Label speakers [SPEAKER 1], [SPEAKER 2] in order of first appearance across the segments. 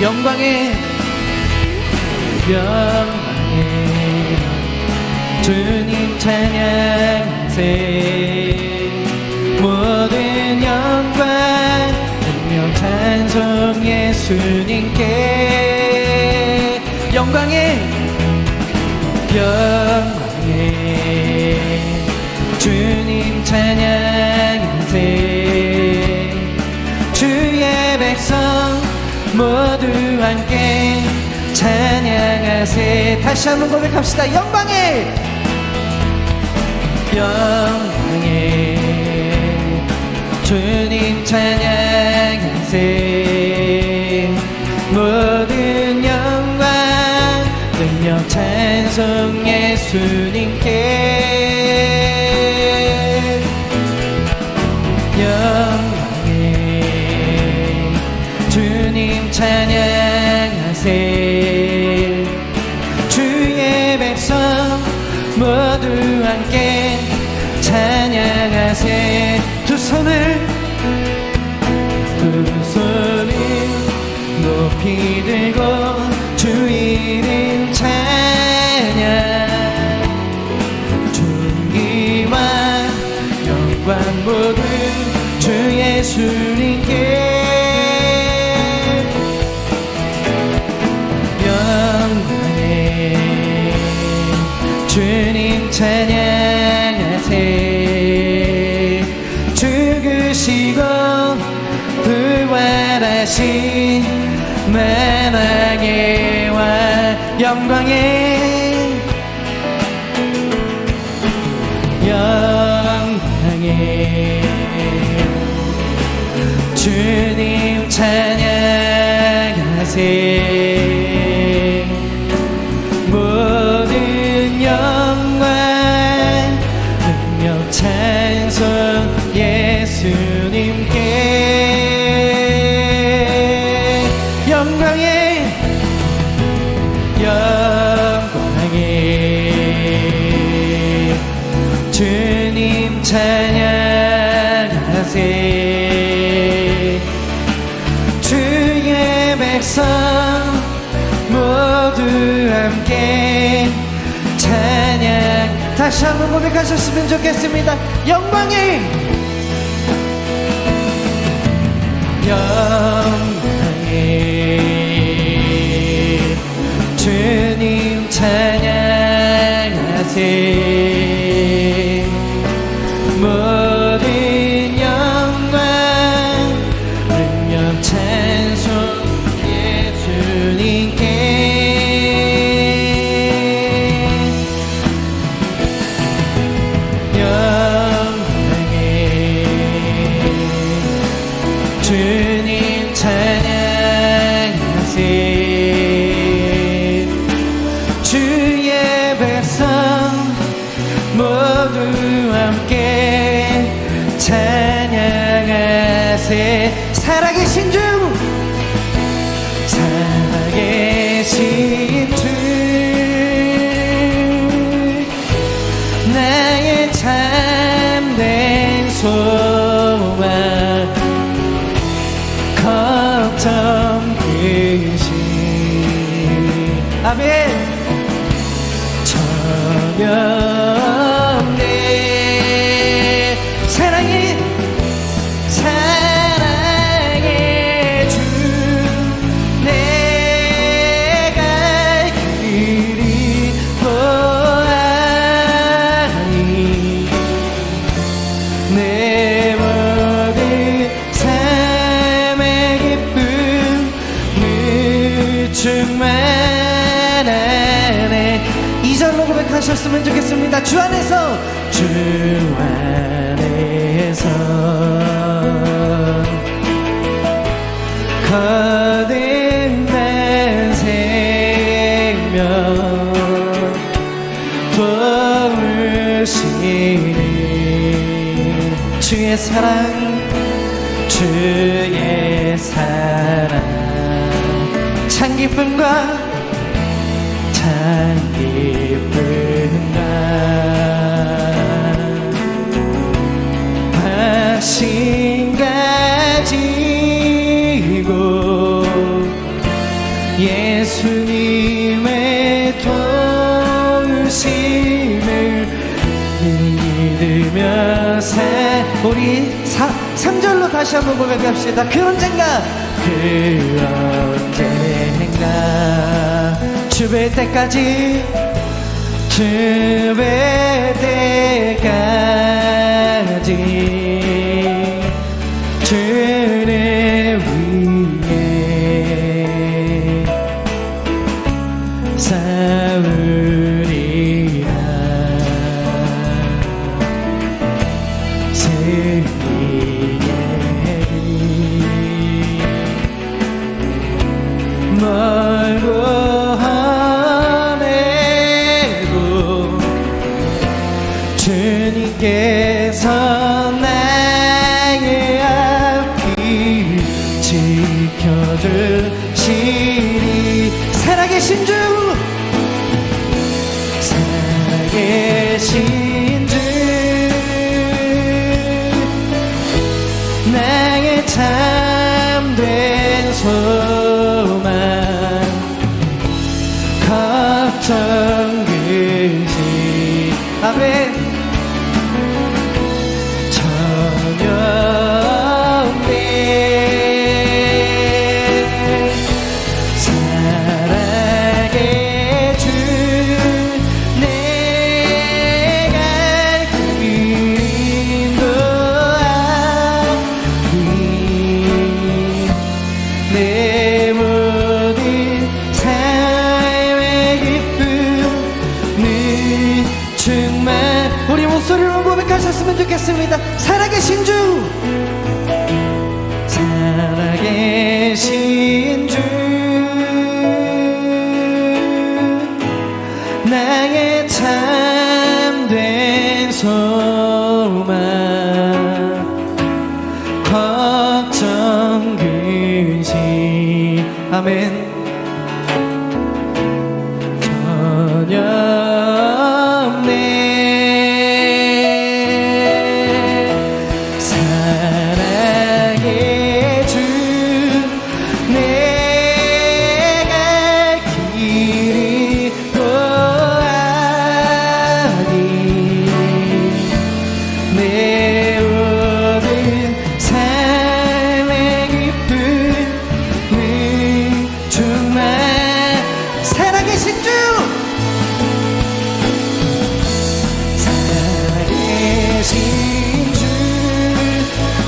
[SPEAKER 1] 영광의 주님 찬양하세. 모든 영광 능력 찬송 예수님께. 영광의 주님 찬양하세. 주의 백성 모두 함께 찬양하세. 다시 한번 고백합시다. 영광의 주님 찬양하세. 모든 영광 능력 찬송 예수님께. 영광의 주님 찬양하세. 주의 백성 모두 함께 찬양하세. 두 손을 높이 들고 주 이름 찬양. 존귀와 영광 모두 주 예수님께. 주님 찬양하세. 죽으시고 부활하신 만왕의 왕. 영광의 주님 찬양하세. 모든 영광 능력 찬송 예수님께. 영광의 주님 찬양하세. 주의 백성 모두 함께 찬양. 다시 한번 고백하셨으면 좋겠습니다. 영광의 주님 찬양하세. 모든 영광 능력 찬송 예수님께. 주님 찬양하세. 주의 백성 모두 함께 찬양하세. 살아계신 주, 살아계신 주, 나의 참된 소망, 걱정 그신. 아멘. 전영내 사랑의 주, 내가 그리 보아니. 내 모든 삶의 기쁨 충만하네. 2절로 고백하셨으면 좋겠습니다. 주 안에서, 주 안에서 거듭난 생명 부으시니. 주의 사랑, 주의 사랑, 참 기쁨과 참 기쁨과 확신 가지고 들으면서 우리 3절로 다시 한번 고백합시다. 그 언젠가 주 뵐 때까지 주를 위해 싸우리라. 승리의 멀고 험해도 주님께서 나의 앞길 지켜주시리. 살아계신 주 살아계신 주 나의 참된 소망 걱정 그지 아멘 전혀 없네. 사랑의 주 내가 길 인도하니 내 모든 삶의 기쁨은 정말 우리 목소리로 고백하셨으면 좋겠습니다. 살아계신 주 살아계신 주 나의 참된 소망 걱정 그지 아멘 전혀 없네. 사랑의 주 내가 길 인도하니 내 모든 삶의 기쁨은 정말 살아계신 주 살아계신 주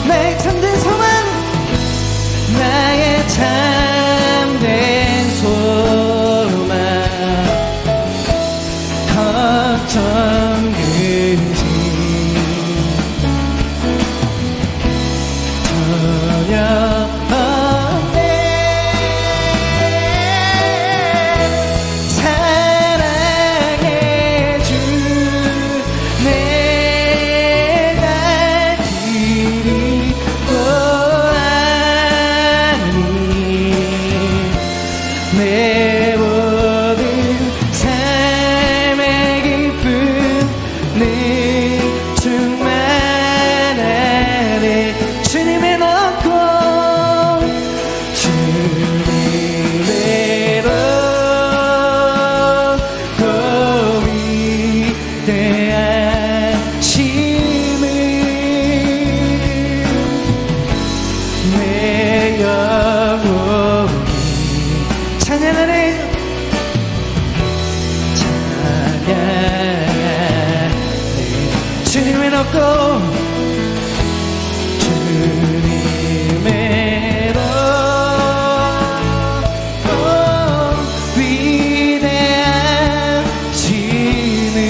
[SPEAKER 1] 나의 참된 소망 나의 참된 소망 걱정 그지 전혀 없네. 사랑의 주 내가 길 인도하니 내 모든 삶의 기쁨은 정말 안에 주님의 넣고 주님의 넣고 위대하심을 내 영혼이 찬양하네 주님의 넣고 주님의 넣고 위대하시는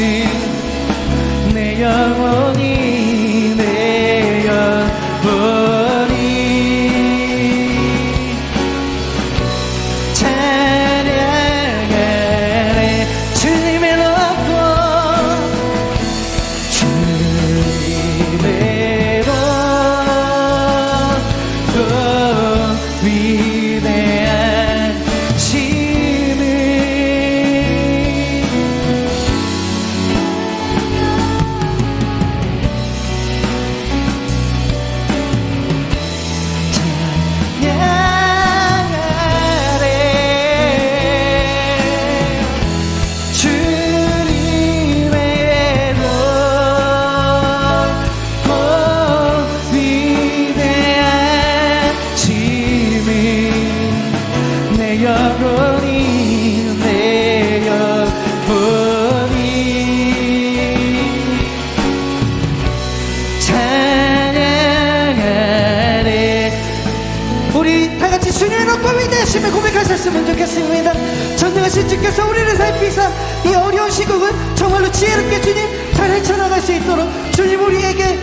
[SPEAKER 1] 내 영혼이 내 영혼이 찬양하네 주님의 넣고 주님의 찬양하네. 우리 다같이 주님의 높고 위대하심을 고백하셨으면 좋겠습니다. 전능하신 주께서 우리를 살피사 이 어려운 시국을 정말로 지혜롭게 주님 잘 헤쳐나갈 수 있도록 주님 우리에게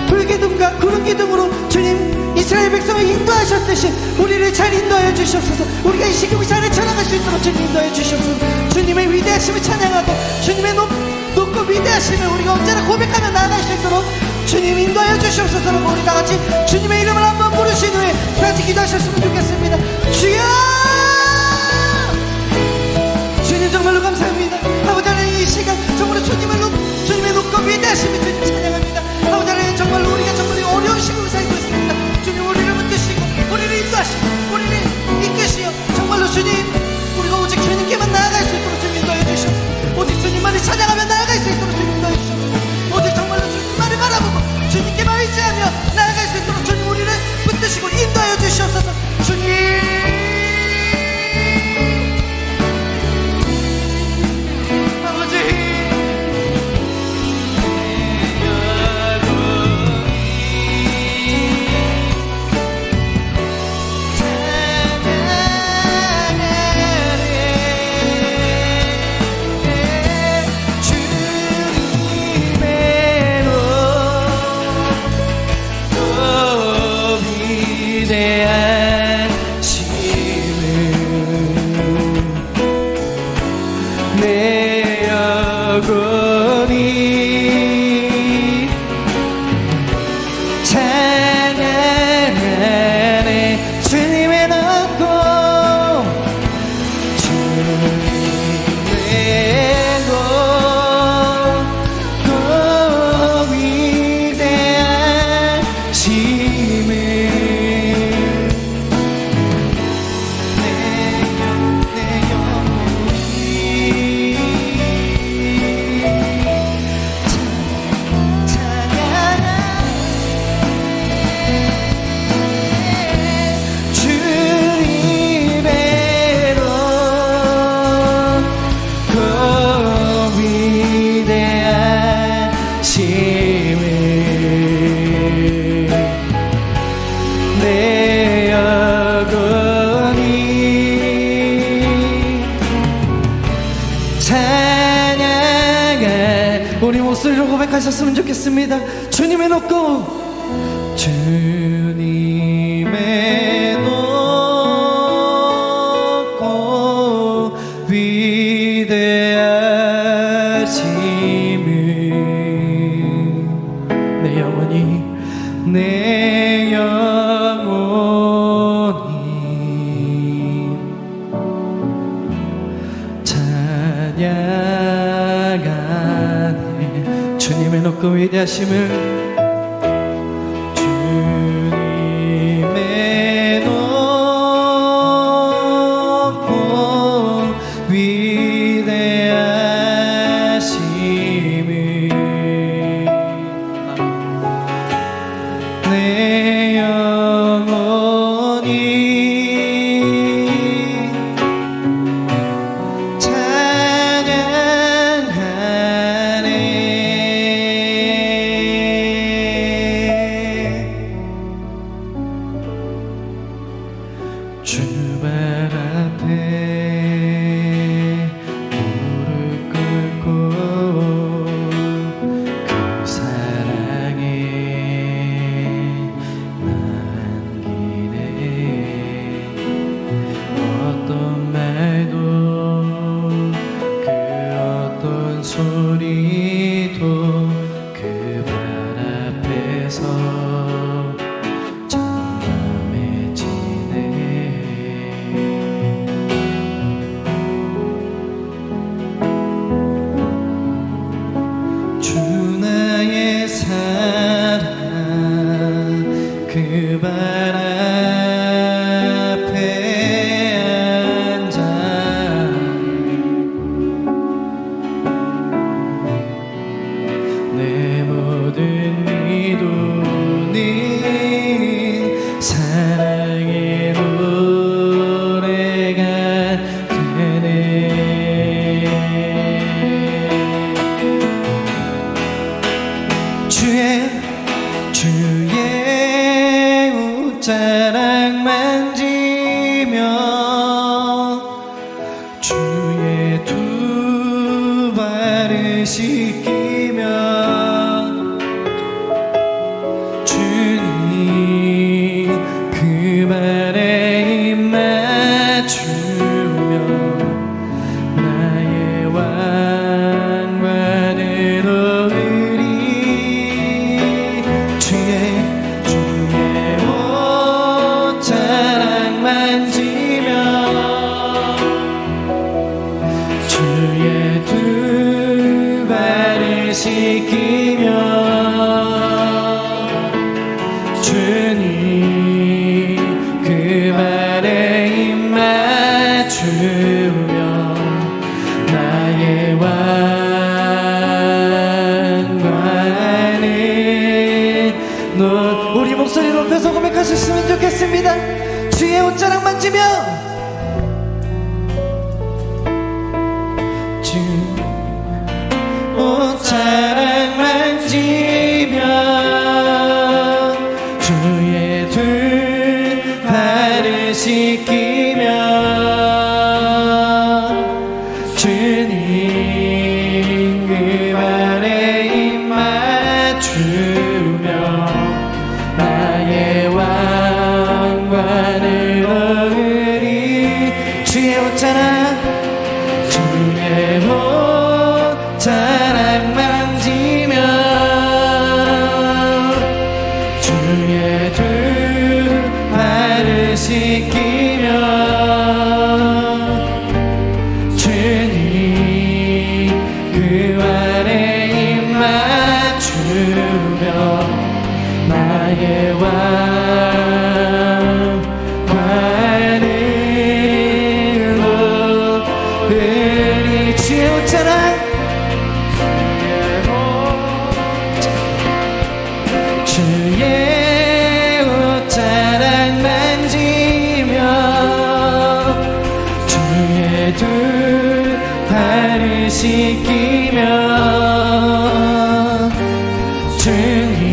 [SPEAKER 1] 불기둥과 구름기둥으로 주님 이스라엘 백성을 인도하셨듯이 우리를 잘 인도하여 주시옵소서. 우리가 이 시국을 잘 헤쳐나갈 수 있도록 주님 인도하여 주시옵소서. 주님의 위대하심을 찬양하고 주님의 높고 위대하심을 우리가 언제나 고백하며 나아갈 수 있도록 주님 인도하여 주시옵소서. 우리 다같이 주님의 이름을 한번 부르신 후에 다같이 기도하셨으면 좋겠습니다. 주여, 주님 정말로 감사합니다. 아버지 하나님, 이 시간 정말로 주님의 높고 위대하심을 주님 찬양합니다. 아버지 하나님, 정말로 우리가 정말 어려운 시국을 살고 있습니다. 주님 우리를 붙드시고 우리를 인도하시고 우리를 이끄시어 정말로 주님 우리가 오직 주님께만 나아갈 수 있도록 주님 인도해 주시옵소서. 오직 주님만을 찬양하며 나아갈 수 있도록 주님 인도해 주시옵소서. 오직 정말로 주님만을 바라보고 주님께만 의지하며 나아갈 수 있도록 주님 우리를 붙드시고 인도하여 주시옵소서. 주님 아버지, 내 영혼이 찬양하네. 주님의 높고 위대하심을 내 영혼이 찬양해. 우리 목소리로 고백하셨으면 좋겠습니다. 주님의 높고 주님의 높고 위대하심을 내 영혼이 찬양하네. 주님의 높고 위대하심을 주님의 높고 위대하심을 내 영혼이 주발 앞에 무릎 꿇고 그 사랑에 남기네. 어떤 말도 그 어떤 소리도 그 발 앞에서 그 발 앞에 앉아 내 모든 미도는 사랑의 노래가 되네. 주의 옷자락 만지며 주의 두 발을 씻기며 주님 그 발에 입 맞추며 나의 왕관을 얻으리 주의 옷자락 만지며 주의 두 발을 씻기며 주님 그 발에 입 맞추며 나의 왕관을 우리 목소리 높여서 고백하셨으면 좋겠습니다. 주의 옷자락 만지며 주 옷자락 만지며 주의 두 발을 씻기며 주님 그 발에 입 맞추며 나의 왕관을 얻으리 주의 옷자락 만지며 주의 두 발을 씻기며 주님 그 발에 입 맞추며 나의 왕관을 얻으리 주의 옷자락 주의 옷자락 만지며 주의 두 발을 씻기며 주님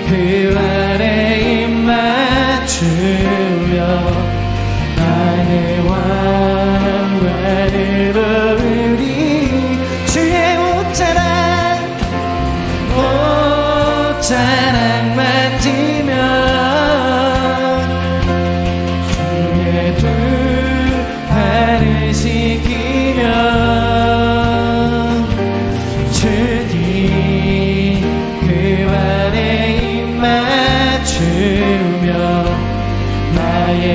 [SPEAKER 1] 그 발에 입 맞추며 나의 왕관을 얻으리 주의 옷자락 만지며 주의 두 발을 씻기며 주님 그 발에 입 맞추며 나의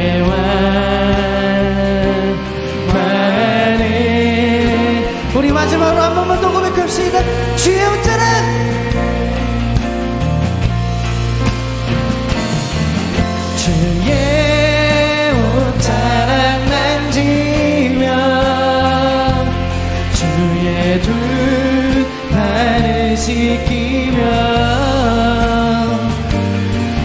[SPEAKER 1] 왕관을 우리 마지막으로 한 번만 더 고백합시다. 주의 옷자락 주의 옷자락 만지며 주의 두 발을 씻기며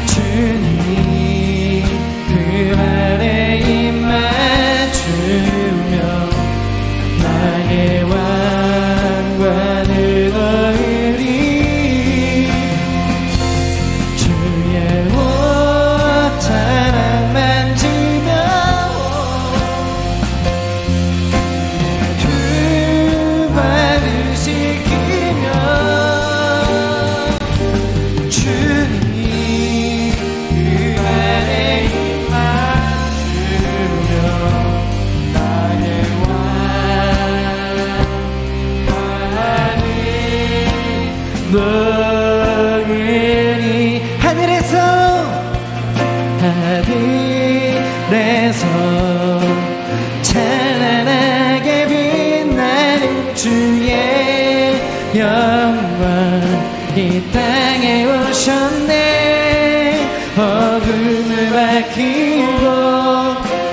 [SPEAKER 1] 주님 그 발에 입 맞추며 나의 왕관을 얻으리 주의 옷자락 만지며 두 발을 씻기며 주님 그 발에 입 맞추며 나의 왕관을 너희니 하늘에서 찬란하게 빛나는 주의 영광 이 땅에 오셨네 어둠을 밝히고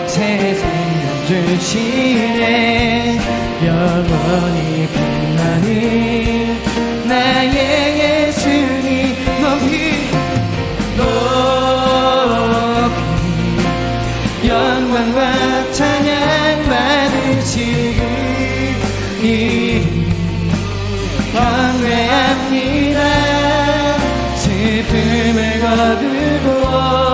[SPEAKER 1] 세상 주시네 영원히 빛나는 나의 예수님 높이 영광과 찬양 받으시니 경배합니다 슬픔을 거두고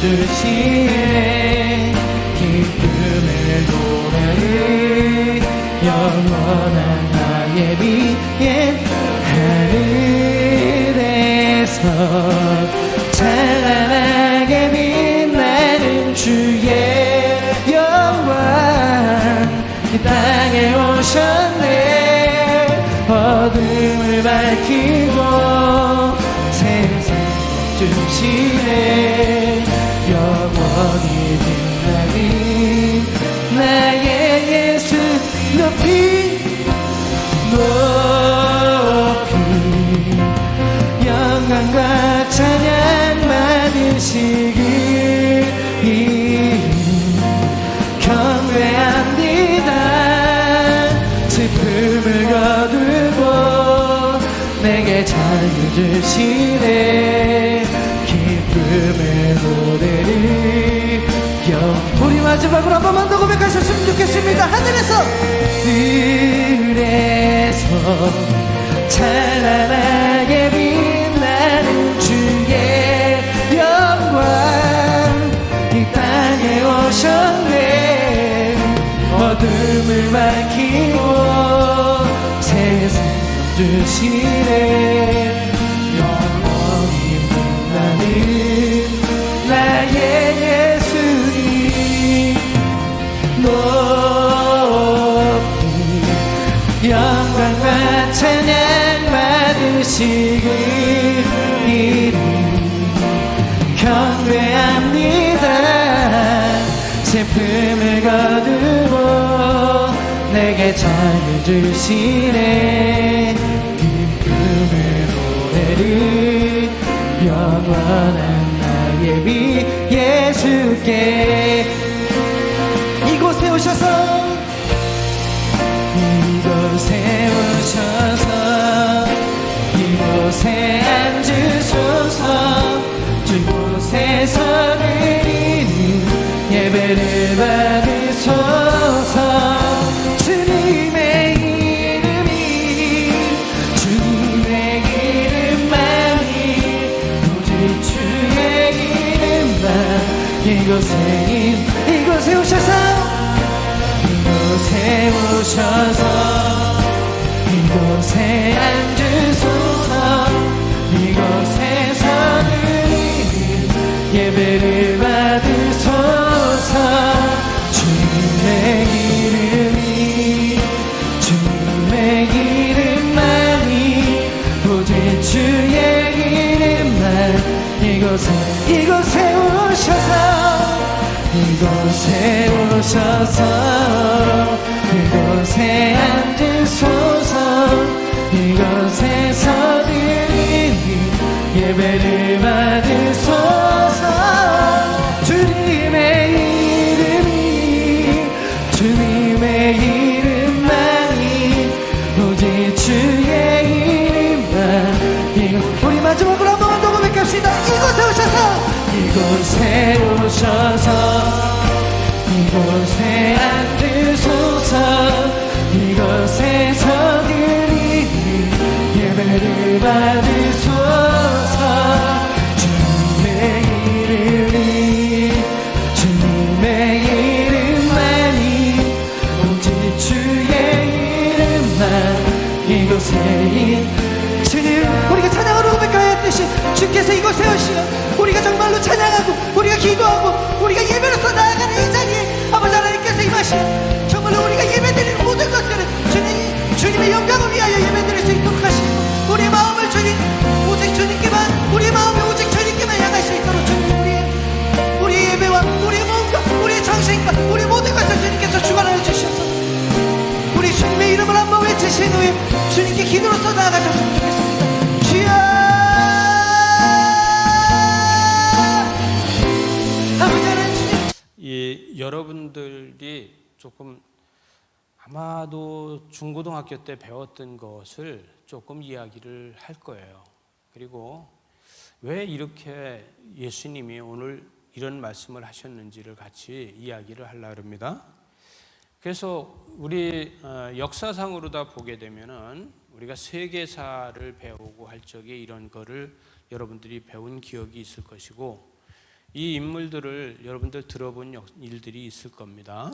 [SPEAKER 1] 주시네 기쁨의 노래를 영원한 나의 위에 하늘에서 찬란하게 빛나는 주의 영광 이 땅에 오셨네 어둠을 밝히고 세상 주시네 영원히 빛나는 나의 예수 높이 높이 영광과 찬양 받으시길 경배합니다 슬픔을 거두고 내게 자유 주시네 기쁨의 노래를 우리 마지막으로 한 번만 더 고백하셨으면 좋겠습니다. 하늘에서 찬란하게 빛나는 주의 영광 이 땅에 오셨네 어둠을 밝히고 세상 주시네 영원히 빛나는 나의 예수님 높이 영광과 찬양 받으시길 경배합니다 슬픔을 거두고 내게 자유 주시네 기쁨의 노래를 영원한 나의 비 예수께 이곳에 오셔서 이곳에 앉으소서 주곳에서 드리는 예배를 받으소서 주님의 이름만이 오직 주의 이름만 이곳에 오셔서 이곳에 앉으소서 이곳에서 드리는 예배를 받으소서 주님의 이름만이 오직 주의 이름만 이곳에 오셔서 이곳에 앉으소서 이곳에서 드리는 예배를 받으소서 주님의 이름만이 오직 주의 이름만 우리 마지막으로 한 번만 더 고백합시다 이곳에 오셔서 이곳에 앉으소서 이곳에서 드리는 예배를 받으소서 주님의 이름만이 오직 주의 이름만 이곳에 주님 우리가 찬양으로 고백하였듯이 주께서 이곳에 오시면 우리가 정말로 찬양하고 우리가 기도하고 우리가 예배로서 나아가는 이 자리에 아버지 하나님께서 임하시면 정말로 우리가 예배드리는 모든 것들은 주님의 영광을 위하여 예배드릴 수 있도록 하시고 우리의 마음을 오직 주님께만 우리의 마음이 오직 주님께만 향할 수 있도록 주님 우리의 예배와 우리의 마음과 우리의 정신과 우리의 모든 것을 주님께서 주관하여 주셔서 우리 주님의 이름을 한번 외치신 후에 주님께 기도로서 나아가셨으면 좋겠습니다. 주여 아버지 하나님
[SPEAKER 2] 여러분들이 조금 아마도 중고등학교 때 배웠던 것을 조금 이야기를 할 거예요. 그리고 왜 이렇게 예수님이 오늘 이런 말씀을 하셨는지를 같이 이야기를 하려고 합니다. 그래서 우리 역사상으로 다 보게 되면은 우리가 세계사를 배우고 할 적에 이런 거를 여러분들이 배운 기억이 있을 것이고 이 인물들을 여러분들 들어본 일들이 있을 겁니다.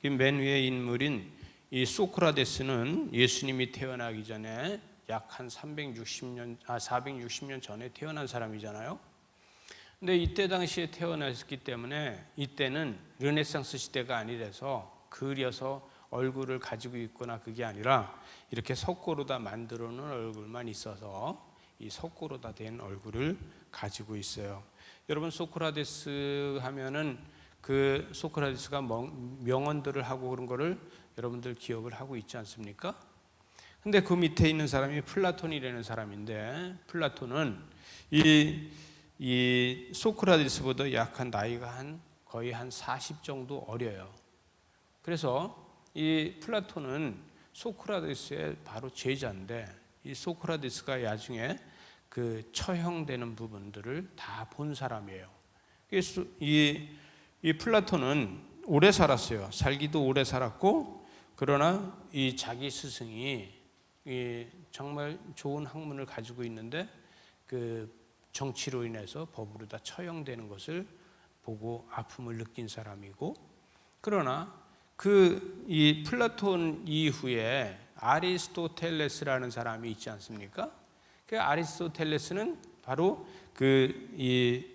[SPEAKER 2] 맨 위에 인물인 이 소크라테스는 예수님이 태어나기 전에 약 한 460년 전에 태어난 사람이잖아요. 근데 이때 당시에 태어났기 때문에 이때는 르네상스 시대가 아니라서 그려서 얼굴을 가지고 있거나 그게 아니라 이렇게 석고로 다 만들어 놓은 얼굴만 있어서 이 석고로 다 된 얼굴을 가지고 있어요. 여러분 소크라테스 하면은 그 소크라테스가 명언들을 하고 그런 거를 여러분들 기억을 하고 있지 않습니까? 근데 그 밑에 있는 사람이 플라톤이라는 사람인데 플라톤은 이 소크라테스보다 약한 나이가 거의 한 40 정도 어려요. 그래서 이 플라톤은 소크라테스의 바로 제자인데 이 소크라테스가 나중에 그 처형되는 부분들을 다 본 사람이에요. 이 플라톤은 오래 살았어요. 살기도 오래 살았고 그러나 이 자기 스승이 정말 좋은 학문을 가지고 있는데 그 정치로 인해서 법으로 다 처형되는 것을 보고 아픔을 느낀 사람이고 그러나 이 플라톤 이후에 아리스토텔레스라는 사람이 있지 않습니까? 그 아리스토텔레스는 바로 이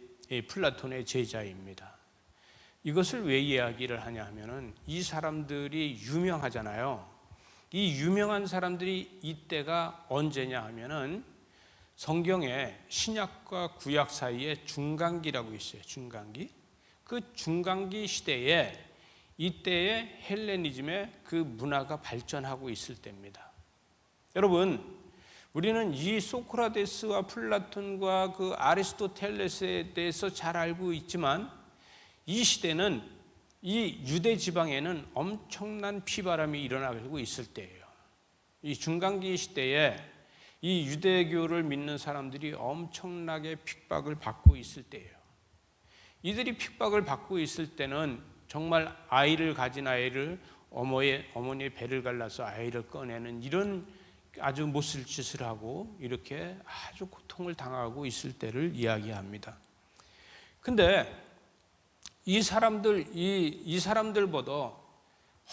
[SPEAKER 2] 플라톤의 제자입니다. 이것을 왜 이야기를 하냐 하면은 이 사람들이 유명하잖아요. 이 유명한 사람들이 이때가 언제냐 하면은 성경에 신약과 구약 사이에 중간기라고 있어요. 중간기. 그 중간기 시대에 이때의 헬레니즘의 그 문화가 발전하고 있을 때입니다. 여러분, 우리는 이 소크라테스와 플라톤과 그 아리스토텔레스에 대해서 잘 알고 있지만 이 시대는 이 유대 지방에는 엄청난 피바람이 일어나고 있을 때예요. 이 중간기 시대에 이 유대교를 믿는 사람들이 엄청나게 핍박을 받고 있을 때예요. 이들이 핍박을 받고 있을 때는 정말 아이를 가진 아이를 어머니의 배를 갈라서 아이를 꺼내는 이런 아주 못쓸 짓을 하고 이렇게 아주 고통을 당하고 있을 때를 이야기합니다. 근데 이 사람들보다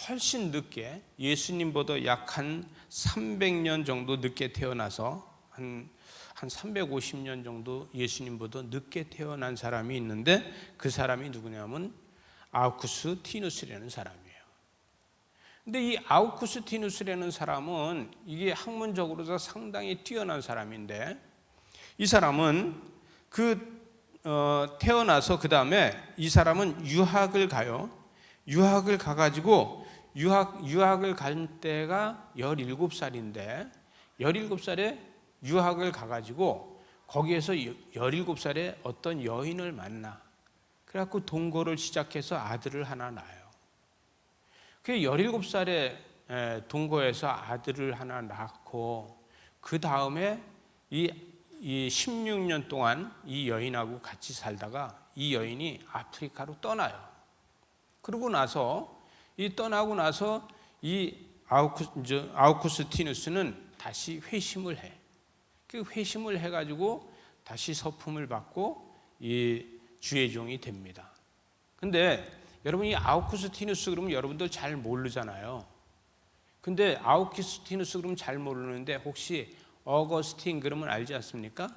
[SPEAKER 2] 훨씬 늦게 예수님보다 약 한 300년 정도 늦게 태어나서 한 350년 정도 예수님보다 늦게 태어난 사람이 있는데 그 사람이 누구냐면 아우구스티누스라는 사람이에요. 근데 이 아우구스티누스라는 사람은 이게 학문적으로도 상당히 뛰어난 사람인데 이 사람은 태어나서 그 다음에 이 사람은 유학을 가요. 유학을 가가지고 유학을 갈 때가 17살인데 17살에 유학을 가가지고 거기에서 17살에 어떤 여인을 만나. 그래갖고 동거를 시작해서 아들을 하나 낳아요. 그 17살에 동거해서 아들을 하나 낳고 그 다음에 이 16년 동안 이 여인하고 같이 살다가 이 여인이 아프리카로 떠나요. 그러고 나서 떠나고 나서 이 아우구스티누스는 다시 회심을 해. 그 회심을 해가지고 다시 서품을 받고 이 주의 종이 됩니다. 근데 여러분 이 아우구스티누스 그러면 여러분들 잘 모르잖아요. 근데 아우구스티누스 그러면 잘 모르는데 혹시 어거스틴 그러면 알지 않습니까?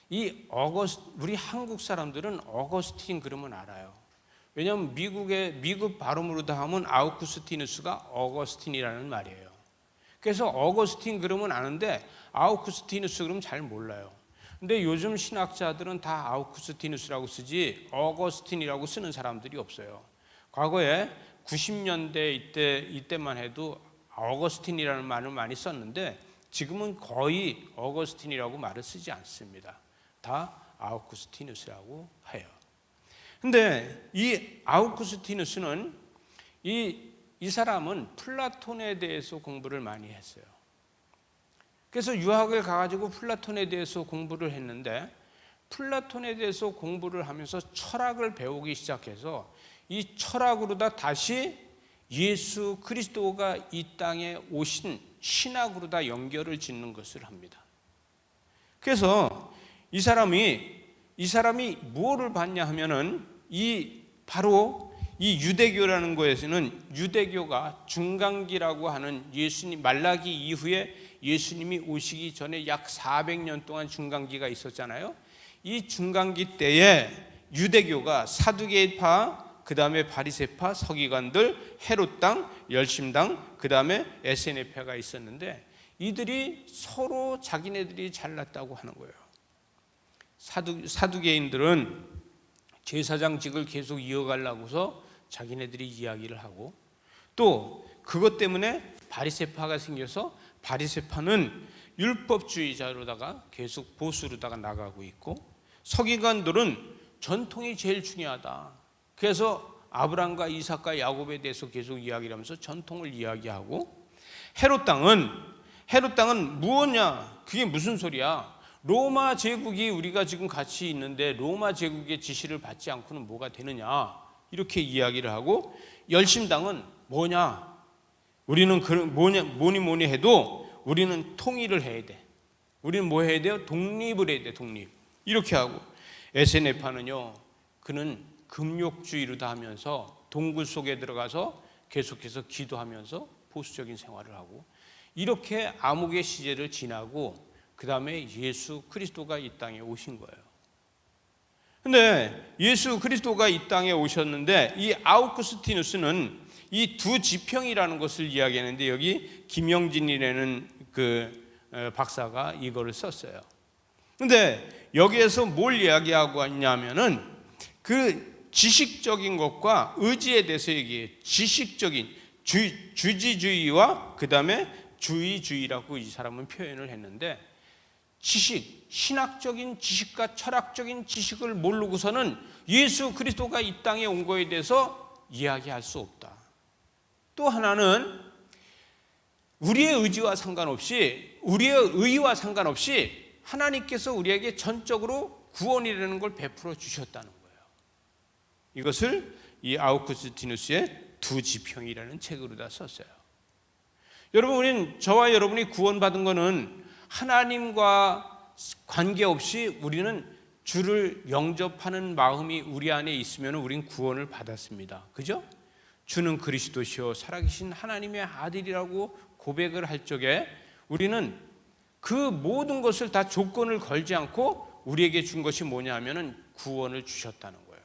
[SPEAKER 2] 우리 한국 사람들은 어거스틴 그러면 알아요. 왜냐하면 미국 발음으로 다 하면 아우구스티누스가 어거스틴이라는 말이에요. 그래서 어거스틴 그러면 아는데 아우구스티누스 그러면 잘 몰라요. 근데 요즘 신학자들은 다 아우구스티누스라고 쓰지 어거스틴이라고 쓰는 사람들이 없어요. 과거에 90년대 이때만 해도 어거스틴이라는 말을 많이 썼는데 지금은 거의 어거스틴이라고 말을 쓰지 않습니다. 다 아우구스티누스라고 해요. 근데 이 아우구스티누스는 이 사람은 플라톤에 대해서 공부를 많이 했어요. 그래서 유학을 가가지고 플라톤에 대해서 공부를 했는데 플라톤에 대해서 공부를 하면서 철학을 배우기 시작해서 이 철학으로 다시 예수 그리스도가 이 땅에 오신 신학으로 다 연결을 짓는 것을 합니다. 그래서 이 사람이 이 사람이 무엇을 봤냐 하면은 바로 이 유대교라는 거에서는 유대교가 중간기라고 하는 예수님 말라기 이후에 예수님이 오시기 전에 약 400년 동안 중간기가 있었잖아요. 이 중간기 때에 유대교가 사두개파, 그 다음에 바리새파, 서기관들, 헤롯당, 열심당, 그 다음에 에세네파가 있었는데 이들이 서로 자기네들이 잘났다고 하는 거예요. 사두개인들은 제사장직을 계속 이어가려고서 자기네들이 이야기를 하고, 또 그것 때문에 바리새파가 생겨서 바리새파는 율법주의자로다가 계속 보수로다가 나가고 있고, 서기관들은 전통이 제일 중요하다. 그래서 아브라함과 이삭과 야곱에 대해서 계속 이야기를 하면서 전통을 이야기하고, 헤롯당은 무엇냐? 그게 무슨 소리야? 로마 제국이 우리가 지금 같이 있는데 로마 제국의 지시를 받지 않고는 뭐가 되느냐? 이렇게 이야기를 하고, 열심당은 뭐냐? 우리는 뭐니 해도 우리는 통일을 해야 돼. 우리는 뭐 해야 돼요? 독립을 해야 돼. 독립. 이렇게 하고, 에세네파는요, 그는 금욕주의로다 하면서 동굴 속에 들어가서 계속해서 기도하면서 보수적인 생활을 하고, 이렇게 암흑의 시제를 지나고 그 다음에 예수 그리스도가 이 땅에 오신 거예요. 근데 예수 그리스도가 이 땅에 오셨는데, 이 아우구스티누스는 이 두 지평이라는 것을 이야기하는데, 여기 김영진이라는 그 박사가 이거를 썼어요. 근데 여기에서 뭘 이야기하고 있냐면은 그 지식적인 것과 의지에 대해서 얘기해요. 지식적인 주지주의와 그 다음에 주의주의라고 이 사람은 표현을 했는데, 지식, 신학적인 지식과 철학적인 지식을 모르고서는 예수 그리스도가 이 땅에 온 거에 대해서 이야기할 수 없다. 또 하나는 우리의 의지와 상관없이, 우리의 의의와 상관없이 하나님께서 우리에게 전적으로 구원이라는 걸 베풀어 주셨다는 거예요. 이것을 이 아우구스티누스의 두 지평이라는 책으로 다 썼어요. 여러분, 우리는, 저와 여러분이 구원받은 거는 하나님과 관계없이 우리는 주를 영접하는 마음이 우리 안에 있으면 우린 구원을 받았습니다. 그죠? 주는 그리스도시요 살아계신 하나님의 아들이라고 고백을 할 적에 우리는 그 모든 것을 다 조건을 걸지 않고 우리에게 준 것이 뭐냐 하면은 구원을 주셨다는 거예요.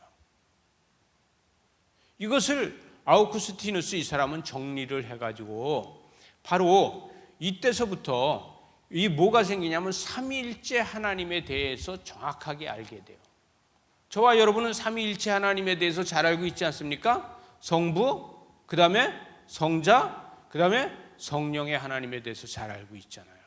[SPEAKER 2] 이것을 아우구스티누스 이 사람은 정리를 해가지고 바로 이때서부터 이 뭐가 생기냐면 삼위일체 하나님에 대해서 정확하게 알게 돼요. 저와 여러분은 삼위일체 하나님에 대해서 잘 알고 있지 않습니까? 성부, 그 다음에 성자, 그 다음에 성령의 하나님에 대해서 잘 알고 있잖아요.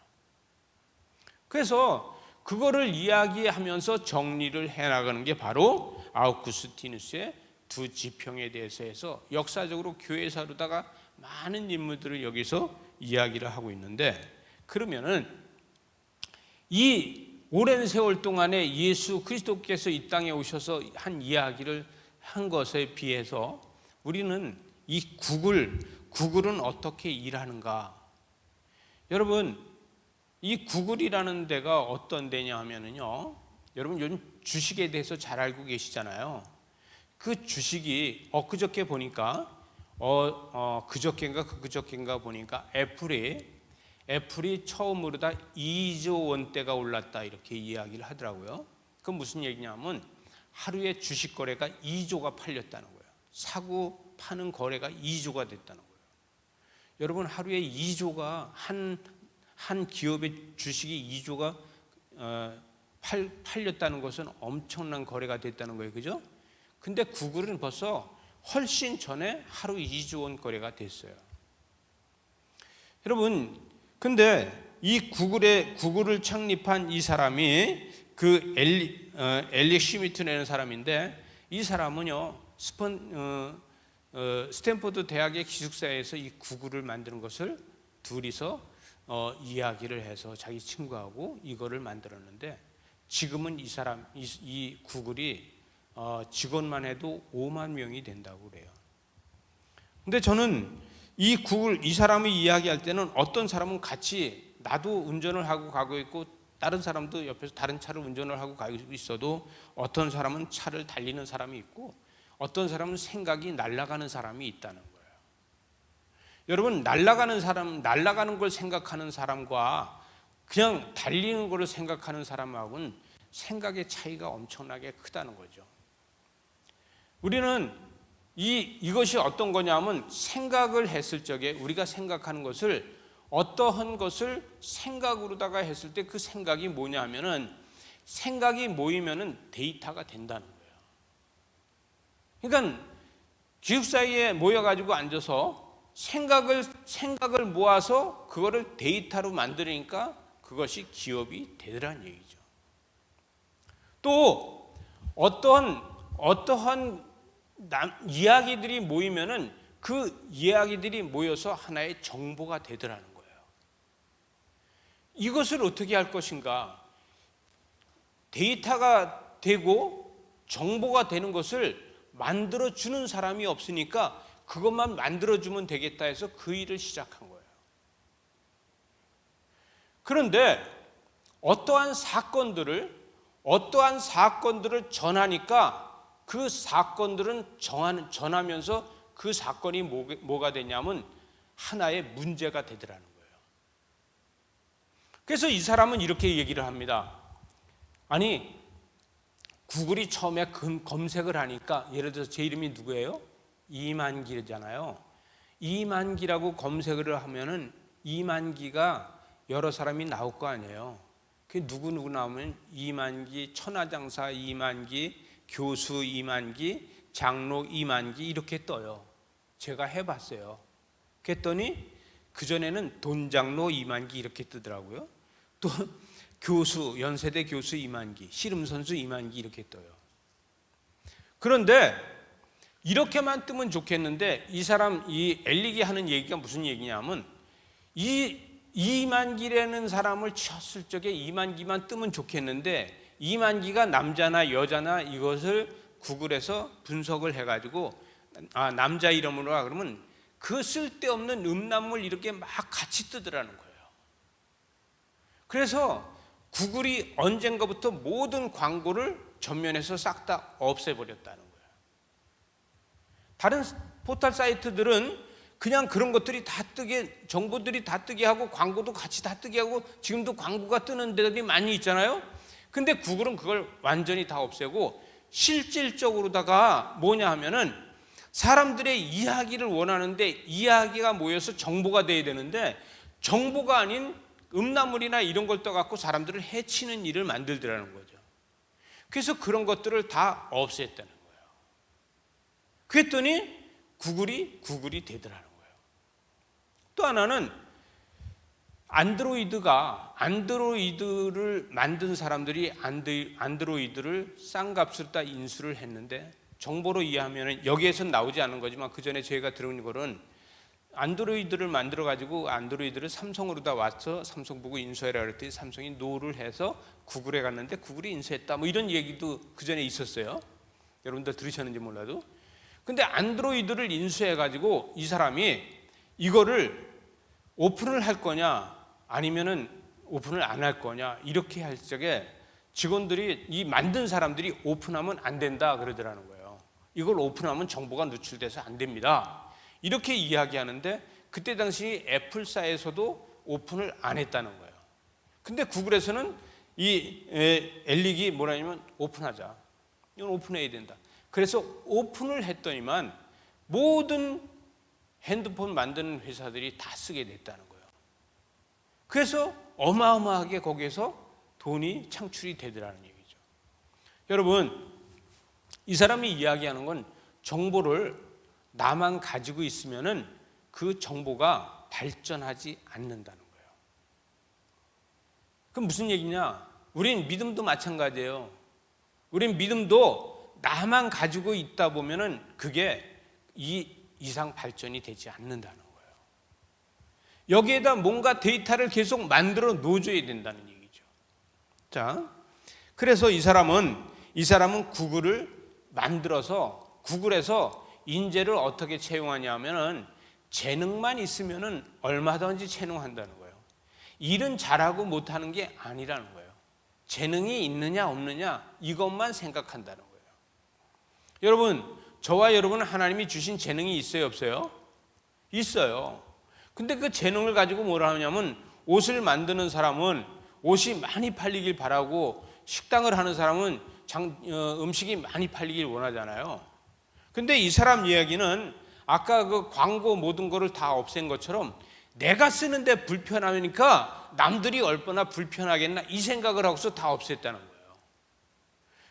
[SPEAKER 2] 그래서 그거를 이야기하면서 정리를 해나가는 게 바로 아우구스티누스의 두 지평에 대해서 해서 역사적으로 교회사로다가 많은 인물들을 여기서 이야기를 하고 있는데, 그러면은 이 오랜 세월 동안에 예수 그리스도께서 이 땅에 오셔서 한 이야기를 한 것에 비해서 우리는 이 구글은 어떻게 일하는가? 여러분, 이 구글이라는 데가 어떤 데냐 하면은요, 여러분 요즘 주식에 대해서 잘 알고 계시잖아요. 그 주식이 엊그저께 보니까 그저께인가 보니까 애플이 처음으로 다 2조 원대가 올랐다 이렇게 이야기를 하더라고요. 그건 무슨 얘기냐면 하루에 주식 거래가 2조가 팔렸다는 거예요. 사고 파는 거래가 2조가 됐다는 거예요. 여러분, 하루에 2조가 한 기업의 주식이 2조가 팔렸다는 것은 엄청난 거래가 됐다는 거예요. 그죠? 근데 구글은 벌써 훨씬 전에 하루 2조 원 거래가 됐어요. 여러분, 근데 이 구글을 창립한 이 사람이 그 엘릭 슈미트라는 사람인데, 이 사람은요 스탠포드 대학의 기숙사에서 이 구글을 만드는 것을 둘이서 이야기를 해서 자기 친구하고 이거를 만들었는데, 지금은 이 구글이 직원만 해도 5만 명이 된다고 그래요. 근데 저는 이 사람이 이야기할 때는 어떤 사람은 같이 나도 운전을 하고 가고 있고 다른 사람도 옆에서 다른 차를 운전을 하고 가고 있어도 어떤 사람은 차를 달리는 사람이 있고 어떤 사람은 생각이 날아가는 사람이 있다는 거예요. 여러분, 날아가는 걸 생각하는 사람과 그냥 달리는 걸 생각하는 사람하고는 생각의 차이가 엄청나게 크다는 거죠. 우리는 이것이 어떤 거냐면 생각을 했을 적에 우리가 생각하는 것을 어떠한 것을 생각으로다가 했을 때 그 생각이 뭐냐 하면은 생각이 모이면은 데이터가 된다는 거예요. 그러니까 기숙사에 모여가지고 앉아서 생각을 모아서 그거를 데이터로 만드니까 그것이 기업이 되더라는 얘기죠. 또 어떠한 이야기들이 모이면은 그 이야기들이 모여서 하나의 정보가 되더라는 거예요. 이것을 어떻게 할 것인가? 데이터가 되고 정보가 되는 것을 만들어주는 사람이 없으니까 그것만 만들어주면 되겠다 해서 그 일을 시작한 거예요. 그런데 어떠한 사건들을 전하니까 그 사건들은 전하면서 그 사건이 뭐가 되냐면 하나의 문제가 되더라는 거예요. 그래서 이 사람은 이렇게 얘기를 합니다. 아니, 구글이 처음에 검색을 하니까 예를 들어서 제 이름이 누구예요? 이만기잖아요. 이만기라고 검색을 하면은 이만기가 여러 사람이 나올 거 아니에요. 그 누구 나오면 이만기, 천하장사 이만기, 교수 이만기, 장로 이만기 이렇게 떠요. 제가 해봤어요. 그랬더니 그전에는 돈장로 이만기 이렇게 뜨더라고요. 또 교수, 연세대 교수 이만기, 씨름선수 이만기 이렇게 떠요. 그런데 이렇게만 뜨면 좋겠는데 이 엘릭이 하는 얘기가 무슨 얘기냐면 이만기라는 사람을 쳤을 적에 이만기만 뜨면 좋겠는데 이만기가 남자나 여자나 이것을 구글에서 분석을 해가지고 남자 이름으로 그러면 그 쓸데없는 음란물 이렇게 막 같이 뜨더라는 거예요. 그래서 구글이 언젠가부터 모든 광고를 전면에서 싹 다 없애버렸다는 거예요. 다른 포털 사이트들은 그냥 그런 것들이 다 뜨게, 정보들이 다 뜨게 하고 광고도 같이 다 뜨게 하고 지금도 광고가 뜨는 데들이 많이 있잖아요. 근데 구글은 그걸 완전히 다 없애고 실질적으로다가 뭐냐 하면은 사람들의 이야기를 원하는데 이야기가 모여서 정보가 돼야 되는데 정보가 아닌 음란물이나 이런 걸 떠갖고 사람들을 해치는 일을 만들더라는 거죠. 그래서 그런 것들을 다 없앴다는 거예요. 그랬더니 구글이 되더라는 거예요. 또 하나는 안드로이드를 만든 사람들이 안드로이드를 싼 값을 다 인수를 했는데 정보로 이해하면 여기에선 나오지 않은 거지만 그 전에 저희가 들은 거는 안드로이드를 만들어 가지고 안드로이드를 삼성으로 다 와서 삼성 보고 인수해라 그랬더니 삼성이 노를 해서 구글에 갔는데 구글이 인수했다 뭐 이런 얘기도 그 전에 있었어요. 여러분들 들으셨는지 몰라도. 근데 안드로이드를 인수해 가지고 이 사람이 이거를 오픈을 할 거냐 아니면은 오픈을 안 할 거냐 이렇게 할 적에 직원들이 이 만든 사람들이 오픈하면 안 된다 그러더라는 거예요. 이걸 오픈하면 정보가 누출돼서 안 됩니다. 이렇게 이야기하는데 그때 당시 애플사에서도 오픈을 안 했다는 거예요. 근데 구글에서는 이 엘릭이 뭐라냐면 오픈하자. 이건 오픈해야 된다. 그래서 오픈을 했더니만 모든 핸드폰 만드는 회사들이 다 쓰게 됐다는 거예요. 그래서 어마어마하게 거기에서 돈이 창출이 되더라는 얘기죠. 여러분, 이 사람이 이야기하는 건 정보를 나만 가지고 있으면은 그 정보가 발전하지 않는다는 거예요. 그럼 무슨 얘기냐? 우린 믿음도 마찬가지예요. 우린 믿음도 나만 가지고 있다 보면은 그게 이 이상 발전이 되지 않는다는 거예요. 여기에다 뭔가 데이터를 계속 만들어 놓아줘야 된다는 얘기죠. 자, 그래서 이 사람은 구글을 만들어서 구글에서 인재를 어떻게 채용하냐 하면은 재능만 있으면은 얼마든지 채용한다는 거예요. 일은 잘하고 못하는 게 아니라는 거예요. 재능이 있느냐 없느냐 이것만 생각한다는 거예요. 여러분, 저와 여러분은 하나님이 주신 재능이 있어요 없어요? 있어요. 근데 그 재능을 가지고 뭐라 하냐면, 옷을 만드는 사람은 옷이 많이 팔리길 바라고, 식당을 하는 사람은 음식이 많이 팔리길 원하잖아요. 근데 이 사람 이야기는 아까 그 광고 모든 거를 다 없앤 것처럼 내가 쓰는데 불편하니까 남들이 얼마나 불편하겠나 이 생각을 하고서 다 없앴다는 거예요.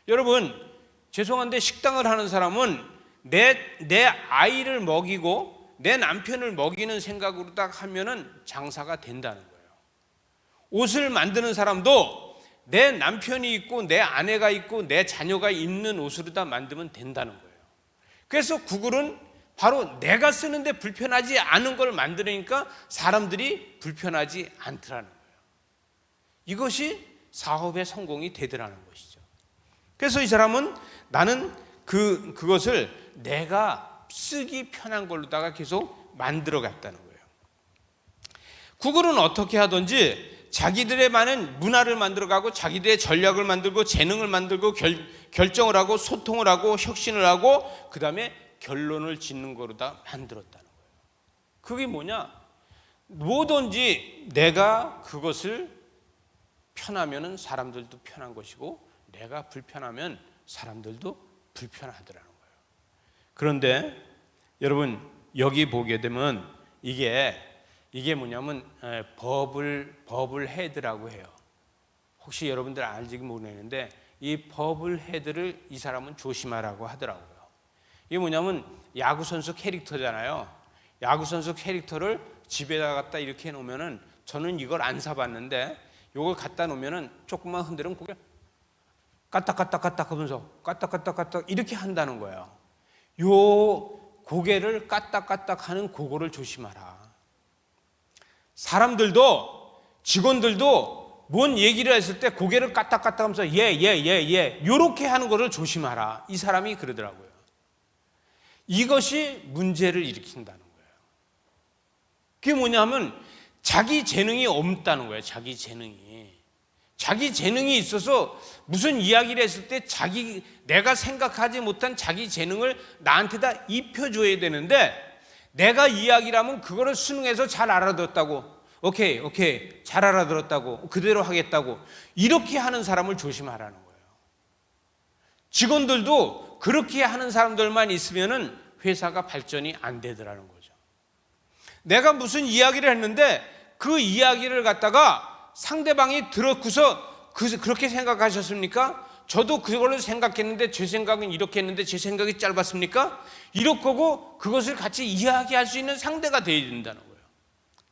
[SPEAKER 2] 여러분, 죄송한데 식당을 하는 사람은 내 아이를 먹이고 내 남편을 먹이는 생각으로 딱 하면은 장사가 된다는 거예요. 옷을 만드는 사람도 내 남편이 있고 내 아내가 있고 내 자녀가 입는 옷으로 다 만들면 된다는 거예요. 그래서 구글은 바로 내가 쓰는데 불편하지 않은 걸 만드니까 사람들이 불편하지 않더라는 거예요. 이것이 사업의 성공이 되더라는 것이죠. 그래서 이 사람은 나는 그것을 내가 쓰기 편한 걸로다가 계속 만들어 갔다는 거예요. 구글은 어떻게 하든지 자기들의 많은 문화를 만들어가고 자기들의 전략을 만들고 재능을 만들고 결정을 하고 소통을 하고 혁신을 하고 그 다음에 결론을 짓는 거로 다 만들었다는 거예요. 그게 뭐냐? 뭐든지 내가 그것을 편하면 사람들도 편한 것이고 내가 불편하면 사람들도 불편하더라는 거예요. 그런데 여러분, 여기 보게 되면 이게 뭐냐면 버블 헤드라고 해요. 혹시 여러분들 알지 모르겠는데 이 버블 헤드를 이 사람은 조심하라고 하더라고요. 이게 뭐냐면 야구 선수 캐릭터잖아요. 야구 선수 캐릭터를 집에다 갖다 이렇게 해놓으면은, 저는 이걸 안 사봤는데 이걸 갖다 놓으면은 조금만 흔들면 고개 까딱까딱까딱 하면서 까딱까딱까딱 이렇게 한다는 거예요. 요 고개를 까딱까딱 하는 그거를 조심하라. 사람들도, 직원들도 뭔 얘기를 했을 때 고개를 까딱까딱 하면서 예 요렇게 하는 거를 조심하라. 이 사람이 그러더라고요. 이것이 문제를 일으킨다는 거예요. 그게 뭐냐면 자기 재능이 없다는 거예요. 자기 재능이 있어서 무슨 이야기를 했을 때 내가 생각하지 못한 자기 재능을 나한테다 입혀줘야 되는데, 내가 이야기를 하면 그거를 수능해서 잘 알아들었다고, 오케이 잘 알아들었다고, 그대로 하겠다고, 이렇게 하는 사람을 조심하라는 거예요. 직원들도 그렇게 하는 사람들만 있으면은 회사가 발전이 안 되더라는 거죠. 내가 무슨 이야기를 했는데 그 이야기를 갖다가 상대방이 들었고서 그렇게 생각하셨습니까? 저도 그걸로 생각했는데 제 생각은 이렇게 했는데 제 생각이 짧았습니까? 이렇고 그것을 같이 이야기할 수 있는 상대가 되어야 된다는 거예요.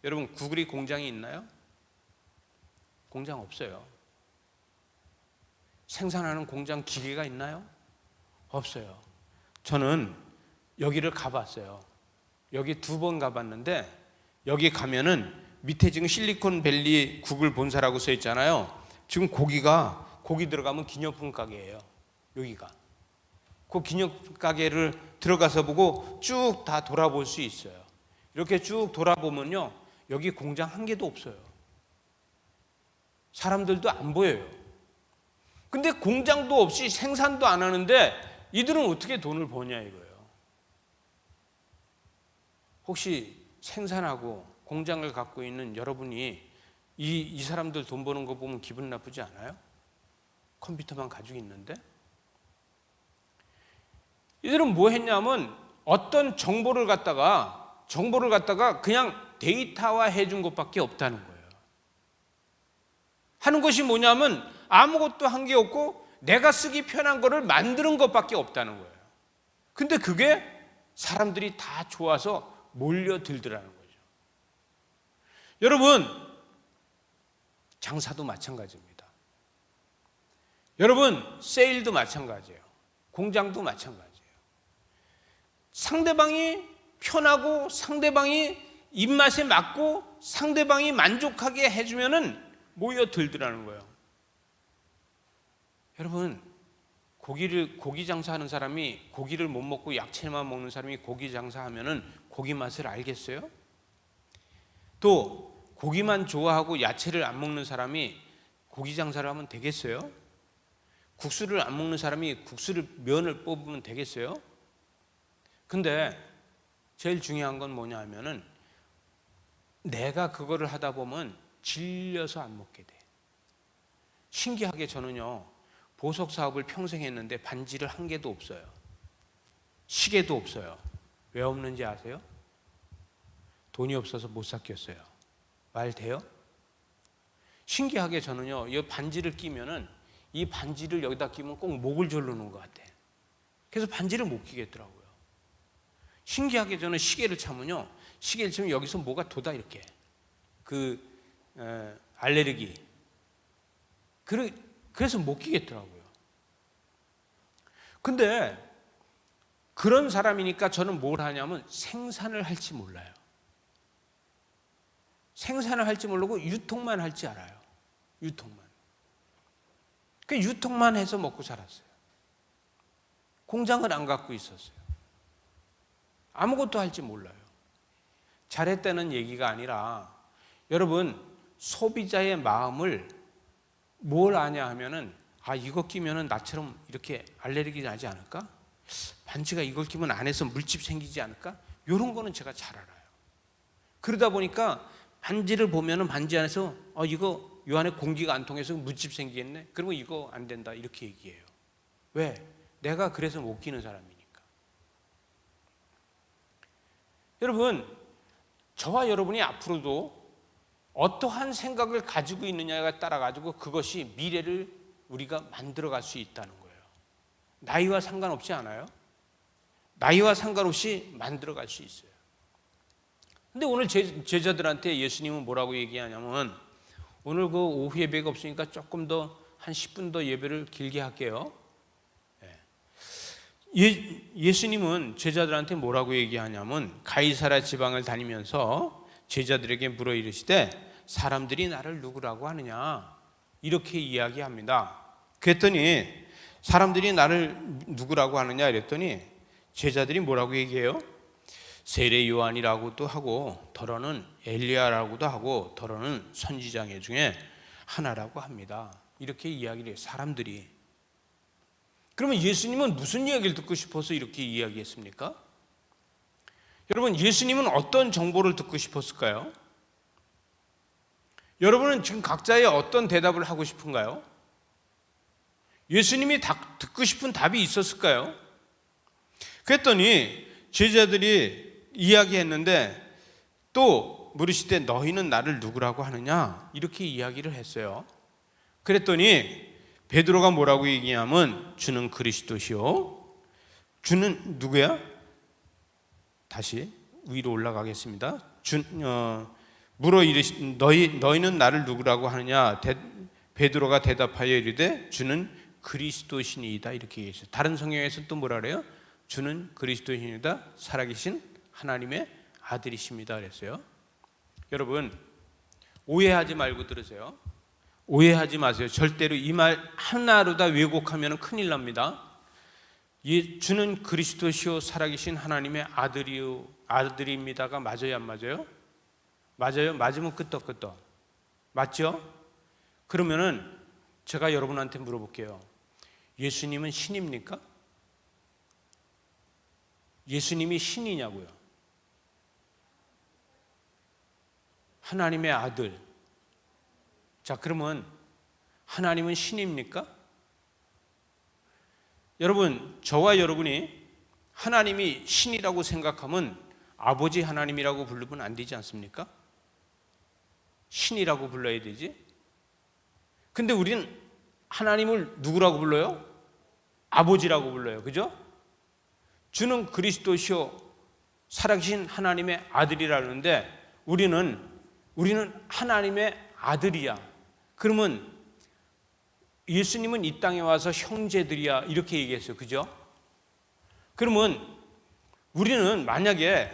[SPEAKER 2] 여러분, 구글이 공장이 있나요? 공장 없어요. 생산하는 공장 기계가 있나요? 없어요. 저는 여기를 가봤어요. 여기 2번 가봤는데, 여기 가면은 밑에 지금 실리콘밸리 구글 본사라고 써 있잖아요. 지금 거기 들어가면 기념품 가게예요. 여기가. 그 기념품 가게를 들어가서 보고 쭉 다 돌아볼 수 있어요. 이렇게 쭉 돌아보면요, 여기 공장 한 개도 없어요. 사람들도 안 보여요. 근데 공장도 없이 생산도 안 하는데 이들은 어떻게 돈을 버냐 이거예요. 혹시 생산하고 공장을 갖고 있는 여러분이 이 사람들 돈 버는 거 보면 기분 나쁘지 않아요? 컴퓨터만 가지고 있는데? 이들은 뭐 했냐면 어떤 정보를 갖다가 그냥 데이터화 해준 것밖에 없다는 거예요. 하는 것이 뭐냐면 아무것도 한 게 없고 내가 쓰기 편한 거를 만드는 것밖에 없다는 거예요. 근데 그게 사람들이 다 좋아서 몰려들더라는 거죠. 여러분, 장사도 마찬가지입니다. 여러분, 세일도 마찬가지예요. 공장도 마찬가지예요. 상대방이 편하고 상대방이 입맛에 맞고 상대방이 만족하게 해주면은 모여들더라는 거예요. 여러분, 고기 장사하는 사람이 고기를 못 먹고 야채만 먹는 사람이 고기 장사하면은 고기 맛을 알겠어요? 또 고기만 좋아하고 야채를 안 먹는 사람이 고기 장사를 하면 되겠어요? 국수를 안 먹는 사람이 면을 뽑으면 되겠어요? 근데 제일 중요한 건 뭐냐 하면은 내가 그거를 하다 보면 질려서 안 먹게 돼. 신기하게 저는요, 보석 사업을 평생 했는데 반지를 한 개도 없어요. 시계도 없어요. 왜 없는지 아세요? 돈이 없어서 못 샀겠어요. 말 돼요? 신기하게 저는요, 이 반지를 끼면은 이 반지를 여기다 끼면 꼭 목을 조르는 것 같아. 그래서 반지를 못 끼겠더라고요. 신기하게 저는 시계를 차면요, 시계를 차면 여기서 뭐가 돋아 이렇게. 알레르기. 그래서 못 끼겠더라고요. 근데 그런 사람이니까 저는 뭘 하냐면 생산을 할지 몰라요. 생산을 할지 모르고 유통만 할지 알아요. 유통만. 그 유통만 해서 먹고 살았어요. 공장을 안 갖고 있었어요. 아무것도 할지 몰라요. 잘했다는 얘기가 아니라 여러분, 소비자의 마음을 뭘 아냐 하면은 이거 끼면은 나처럼 이렇게 알레르기 나지 않을까? 반지가 이걸 끼면 안에서 물집 생기지 않을까? 이런 거는 제가 잘 알아요. 그러다 보니까 반지를 보면은 반지 안에서 이거 이 안에 공기가 안 통해서 물집 생기겠네? 그러면 이거 안 된다 이렇게 얘기해요. 왜? 내가 그래서 못 끼는 사람이니까. 여러분, 저와 여러분이 앞으로도 어떠한 생각을 가지고 있느냐에 따라 가지고 그것이 미래를 우리가 만들어갈 수 있다는 거예요. 나이와 상관없지 않아요? 나이와 상관없이 만들어갈 수 있어요. 근데 오늘 제자들한테 예수님은 뭐라고 얘기하냐면, 오늘 그 오후 예배가 없으니까 조금 더 한 10분 더 예배를 길게 할게요. 예수님은 제자들한테 뭐라고 얘기하냐면, 가이사랴 지방을 다니면서 제자들에게 물어 이르시되 사람들이 나를 누구라고 하느냐 이렇게 이야기합니다. 그랬더니 사람들이 나를 누구라고 하느냐 이랬더니 제자들이 뭐라고 얘기해요? 세례 요한이라고도 하고 더러는 엘리야라고도 하고 더러는 선지자 중에 하나라고 합니다. 이렇게 이야기를 해요. 사람들이. 그러면 예수님은 무슨 이야기를 듣고 싶어서 이렇게 이야기했습니까? 여러분, 예수님은 어떤 정보를 듣고 싶었을까요? 여러분은 지금 각자의 어떤 대답을 하고 싶은가요? 예수님이 듣고 싶은 답이 있었을까요? 그랬더니 제자들이 이야기했는데 또 물으시되 너희는 나를 누구라고 하느냐 이렇게 이야기를 했어요. 그랬더니 베드로가 뭐라고 얘기하면 주는 그리스도시요. 주는 누구야? 다시 위로 올라가겠습니다. 물어 이르시 너희는 나를 누구라고 하느냐? 베드로가 대답하여 이르되 주는 그리스도시니이다 이렇게 얘기했어요. 다른 성경에서 또 뭐라 그래요? 주는 그리스도시니이다, 살아계신 하나님의 아들이십니다 그랬어요. 여러분, 오해하지 말고 들으세요. 오해하지 마세요. 절대로 이 말 하나로 다 왜곡하면 큰일 납니다. 주는 그리스도시요 살아계신 하나님의 아들입니다가 맞아요, 안 맞아요? 맞아요? 맞으면 끄떡끄떡. 맞죠? 그러면은 제가 여러분한테 물어볼게요. 예수님은 신입니까? 예수님이 신이냐고요? 하나님의 아들. 자, 그러면 하나님은 신입니까? 여러분, 저와 여러분이 하나님이 신이라고 생각하면 아버지 하나님이라고 부르면 안 되지 않습니까? 신이라고 불러야 되지. 근데 우리는 하나님을 누구라고 불러요? 아버지라고 불러요. 그죠? 주는 그리스도시요 살아계신 하나님의 아들이라는데 우리는 하나님의 아들이야. 그러면 예수님은 이 땅에 와서 형제들이야 이렇게 얘기했어요. 그죠? 그러면 우리는 만약에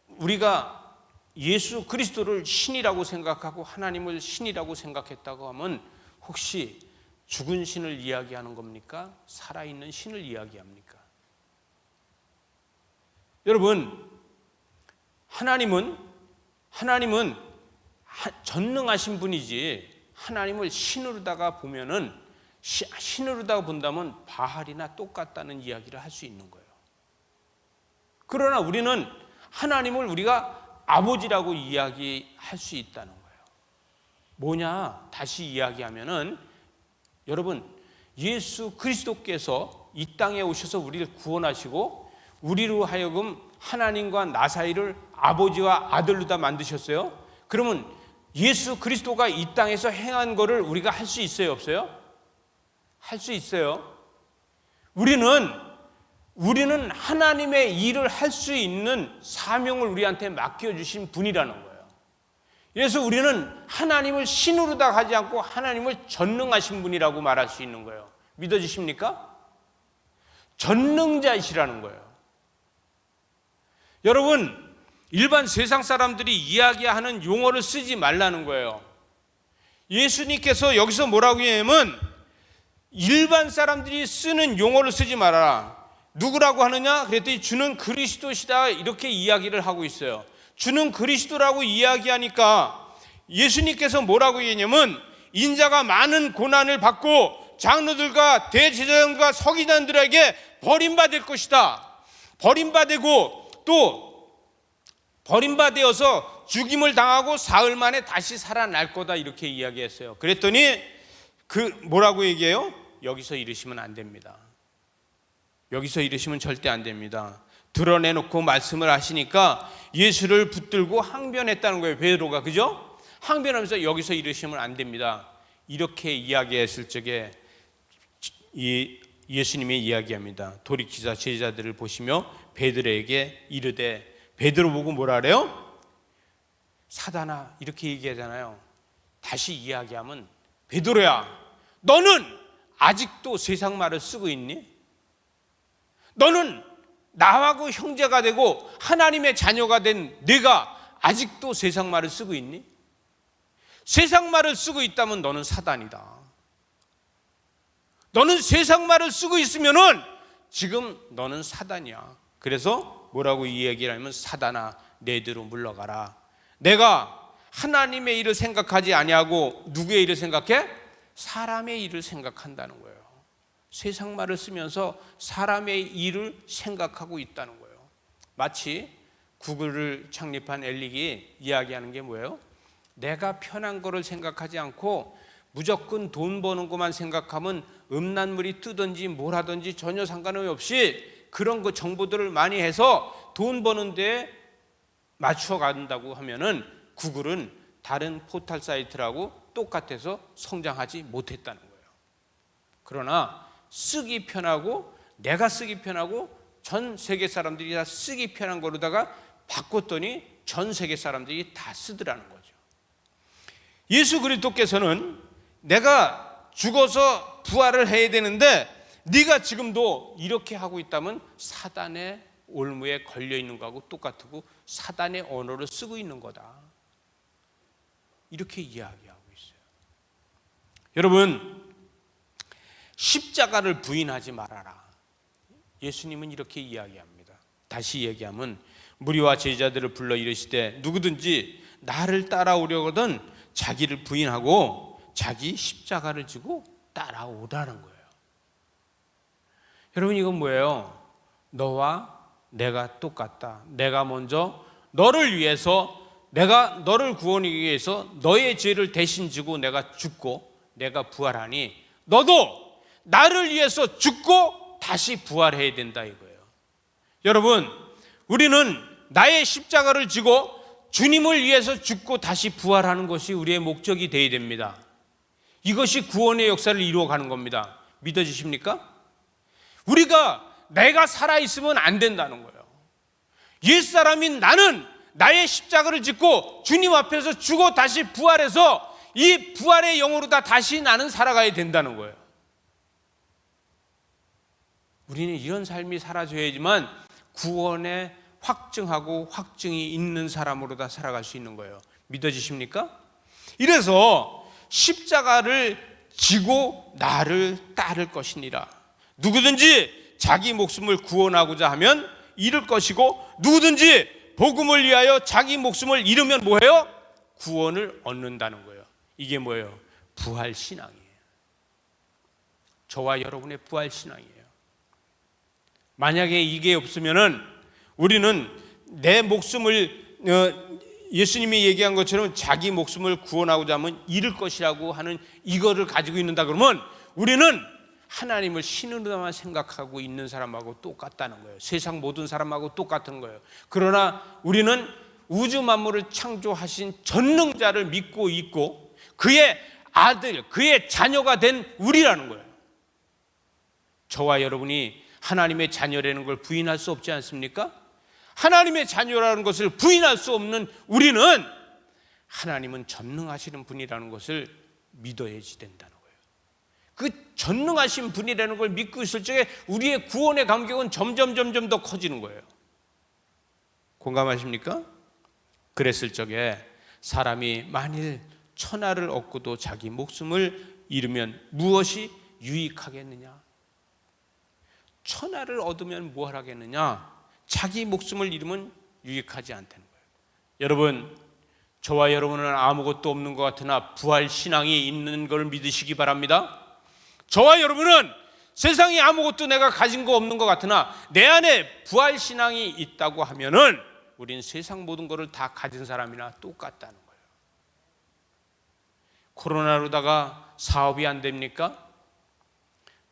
[SPEAKER 2] 우리가 예수 그리스도를 신이라고 생각하고 하나님을 신이라고 생각했다고 하면 혹시 죽은 신을 이야기하는 겁니까? 살아있는 신을 이야기합니까? 여러분, 하나님은 전능하신 분이지 하나님을 신으로다가 보면은 신으로다가 본다면 바알이나 똑같다는 이야기를 할 수 있는 거예요. 그러나 우리는 하나님을 우리가 아버지라고 이야기할 수 있다는 거예요. 뭐냐? 다시 이야기하면은 여러분, 예수 그리스도께서 이 땅에 오셔서 우리를 구원하시고 우리로 하여금 하나님과 나 사이를 아버지와 아들로 다 만드셨어요. 그러면 예수 그리스도가 이 땅에서 행한 거를 우리가 할 수 있어요, 없어요? 할 수 있어요. 우리는 하나님의 일을 할 수 있는 사명을 우리한테 맡겨주신 분이라는 거예요. 그래서 우리는 하나님을 신으로다 하지 않고 하나님을 전능하신 분이라고 말할 수 있는 거예요. 믿어지십니까? 전능자이시라는 거예요. 여러분, 일반 세상 사람들이 이야기하는 용어를 쓰지 말라는 거예요. 예수님께서 여기서 뭐라고 하냐면 일반 사람들이 쓰는 용어를 쓰지 말아라. 누구라고 하느냐? 그랬더니 주는 그리스도시다, 이렇게 이야기를 하고 있어요. 주는 그리스도라고 이야기하니까 예수님께서 뭐라고 얘기하냐면 인자가 많은 고난을 받고 장로들과 대제사장과 서기관들에게 버림받을 것이다. 버림받고 또 버림받아서 죽임을 당하고 사흘 만에 다시 살아날 거다, 이렇게 이야기했어요. 그랬더니 뭐라고 얘기해요? 여기서 이르시면 안 됩니다. 여기서 이르시면 절대 안 됩니다. 드러내놓고 말씀을 하시니까 예수를 붙들고 항변했다는 거예요, 베드로가. 그죠? 항변하면서 여기서 이르시면 안 됩니다, 이렇게 이야기했을 적에 예수님이 이야기합니다. 돌이키사 제자들을 보시며 베드로에게 이르되, 베드로 보고 뭐라 그래요? 사단아, 이렇게 얘기하잖아요. 다시 이야기하면 베드로야, 너는 아직도 세상 말을 쓰고 있니? 너는 나하고 형제가 되고 하나님의 자녀가 된 네가 아직도 세상 말을 쓰고 있니? 세상 말을 쓰고 있다면 너는 사단이다. 너는 세상 말을 쓰고 있으면은 지금 너는 사단이야. 그래서 뭐라고 이 얘기를 하면 사단아, 내 뒤로 물러가라. 내가 하나님의 일을 생각하지 아니하고 누구의 일을 생각해? 사람의 일을 생각한다는 거예요. 세상 말을 쓰면서 사람의 일을 생각하고 있다는 거예요. 마치 구글을 창립한 엘릭이 이야기하는 게 뭐예요? 내가 편한 거를 생각하지 않고 무조건 돈 버는 것만 생각하면 음란물이 뜨든지 뭘 하든지 전혀 상관없이 그런 거 정보들을 많이 해서 돈 버는 데 맞춰 간다고 하면은 구글은 다른 포털 사이트라고 똑같아서 성장하지 못했다는 거예요. 그러나 쓰기 편하고 내가 쓰기 편하고 전 세계 사람들이 다 쓰기 편한 거로다가 바꿨더니 전 세계 사람들이 다 쓰더라는 거죠. 예수 그리스도께서는 내가 죽어서 부활을 해야 되는데 네가 지금도 이렇게 하고 있다면 사단의 올무에 걸려 있는 거하고 똑같고 사단의 언어를 쓰고 있는 거다, 이렇게 이야기하고 있어요. 여러분, 십자가를 부인하지 말아라. 예수님은 이렇게 이야기합니다. 다시 얘기하면 무리와 제자들을 불러 이르시되 누구든지 나를 따라오려거든 자기를 부인하고 자기 십자가를 지고 따라오라는 거예요. 여러분, 이건 뭐예요? 너와 내가 똑같다. 내가 먼저 너를 위해서, 내가 너를 구원하기 위해서 너의 죄를 대신 지고 내가 죽고 내가 부활하니 너도 나를 위해서 죽고 다시 부활해야 된다, 이거예요. 여러분, 우리는 나의 십자가를 지고 주님을 위해서 죽고 다시 부활하는 것이 우리의 목적이 되어야 됩니다. 이것이 구원의 역사를 이루어가는 겁니다. 믿어지십니까? 내가 살아있으면 안 된다는 거예요. 옛사람인 나는 나의 십자가를 짓고 주님 앞에서 죽어 다시 부활해서 이 부활의 영으로 다시 나는 살아가야 된다는 거예요. 우리는 이런 삶이 살아져야지만 구원에 확증하고 확증이 있는 사람으로 다 살아갈 수 있는 거예요. 믿어지십니까? 이래서 십자가를 지고 나를 따를 것이니라. 누구든지 자기 목숨을 구원하고자 하면 잃을 것이고 누구든지 복음을 위하여 자기 목숨을 잃으면 뭐예요? 구원을 얻는다는 거예요. 이게 뭐예요? 부활 신앙이에요. 저와 여러분의 부활 신앙이에요. 만약에 이게 없으면은 우리는 내 목숨을 예수님이 얘기한 것처럼 자기 목숨을 구원하고자 하면 잃을 것이라고 하는 이거를 가지고 있는다 그러면 우리는 하나님을 신으로만 생각하고 있는 사람하고 똑같다는 거예요. 세상 모든 사람하고 똑같은 거예요. 그러나 우리는 우주 만물을 창조하신 전능자를 믿고 있고 그의 아들, 그의 자녀가 된 우리라는 거예요. 저와 여러분이 하나님의 자녀라는 걸 부인할 수 없지 않습니까? 하나님의 자녀라는 것을 부인할 수 없는 우리는 하나님은 전능하시는 분이라는 것을 믿어야지 된다는 거예요. 그 전능하신 분이라는 걸 믿고 있을 적에 우리의 구원의 감격은 점점 더 커지는 거예요. 공감하십니까? 그랬을 적에 사람이 만일 천하를 얻고도 자기 목숨을 잃으면 무엇이 유익하겠느냐? 천하를 얻으면 뭘 하겠느냐? 자기 목숨을 잃으면 유익하지 않다는 거예요. 여러분, 저와 여러분은 아무것도 없는 것 같으나 부활 신앙이 있는 걸 믿으시기 바랍니다. 저와 여러분은 세상에 아무것도 내가 가진 거 없는 것 같으나 내 안에 부활 신앙이 있다고 하면은 우린 세상 모든 것을 다 가진 사람이나 똑같다는 거예요. 코로나로다가 사업이 안 됩니까?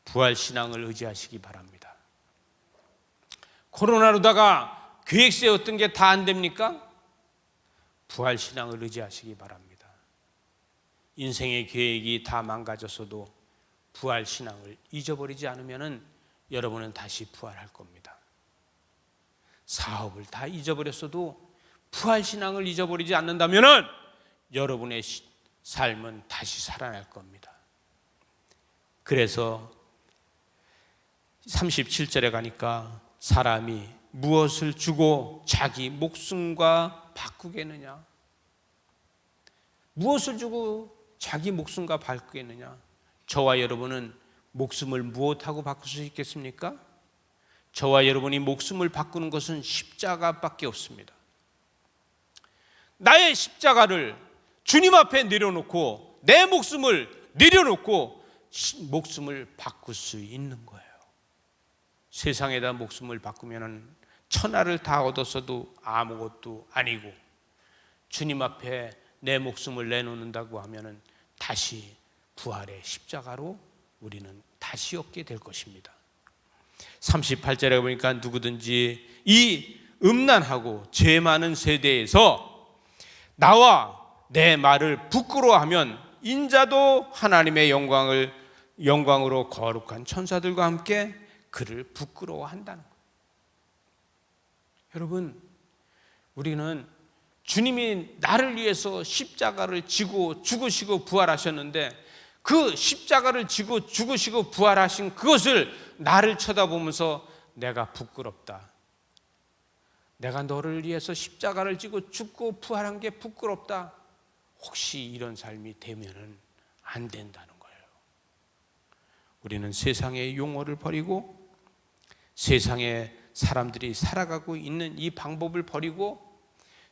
[SPEAKER 2] 부활 신앙을 의지하시기 바랍니다. 코로나로다가 계획 세웠던 게 다 안 됩니까? 부활 신앙을 의지하시기 바랍니다. 인생의 계획이 다 망가졌어도 부활 신앙을 잊어버리지 않으면은 여러분은 다시 부활할 겁니다. 사업을 다 잊어버렸어도 부활 신앙을 잊어버리지 않는다면은 여러분의 삶은 다시 살아날 겁니다. 그래서 37절에 가니까 사람이 무엇을 주고 자기 목숨과 바꾸겠느냐? 무엇을 주고 자기 목숨과 바꾸겠느냐? 저와 여러분은 목숨을 무엇하고 바꿀 수 있겠습니까? 저와 여러분이 목숨을 바꾸는 것은 십자가밖에 없습니다. 나의 십자가를 주님 앞에 내려놓고 내 목숨을 내려놓고 목숨을 바꿀 수 있는 거예요. 세상에다 목숨을 바꾸면 천하를 다 얻었어도 아무것도 아니고 주님 앞에 내 목숨을 내놓는다고 하면 다시 부활의 십자가로 우리는 다시 얻게 될 것입니다. 38절에 보니까 누구든지 이 음란하고 죄 많은 세대에서 나와 내 말을 부끄러워하면 인자도 하나님의 영광으로 거룩한 천사들과 함께 그를 부끄러워한다는 거예요. 여러분, 우리는 주님이 나를 위해서 십자가를 지고 죽으시고 부활하셨는데 그 십자가를 지고 죽으시고 부활하신 그것을 나를 쳐다보면서 내가 부끄럽다. 내가 너를 위해서 십자가를 지고 죽고 부활한 게 부끄럽다. 혹시 이런 삶이 되면은 안 된다는 거예요. 우리는 세상의 용어를 버리고 세상에 사람들이 살아가고 있는 이 방법을 버리고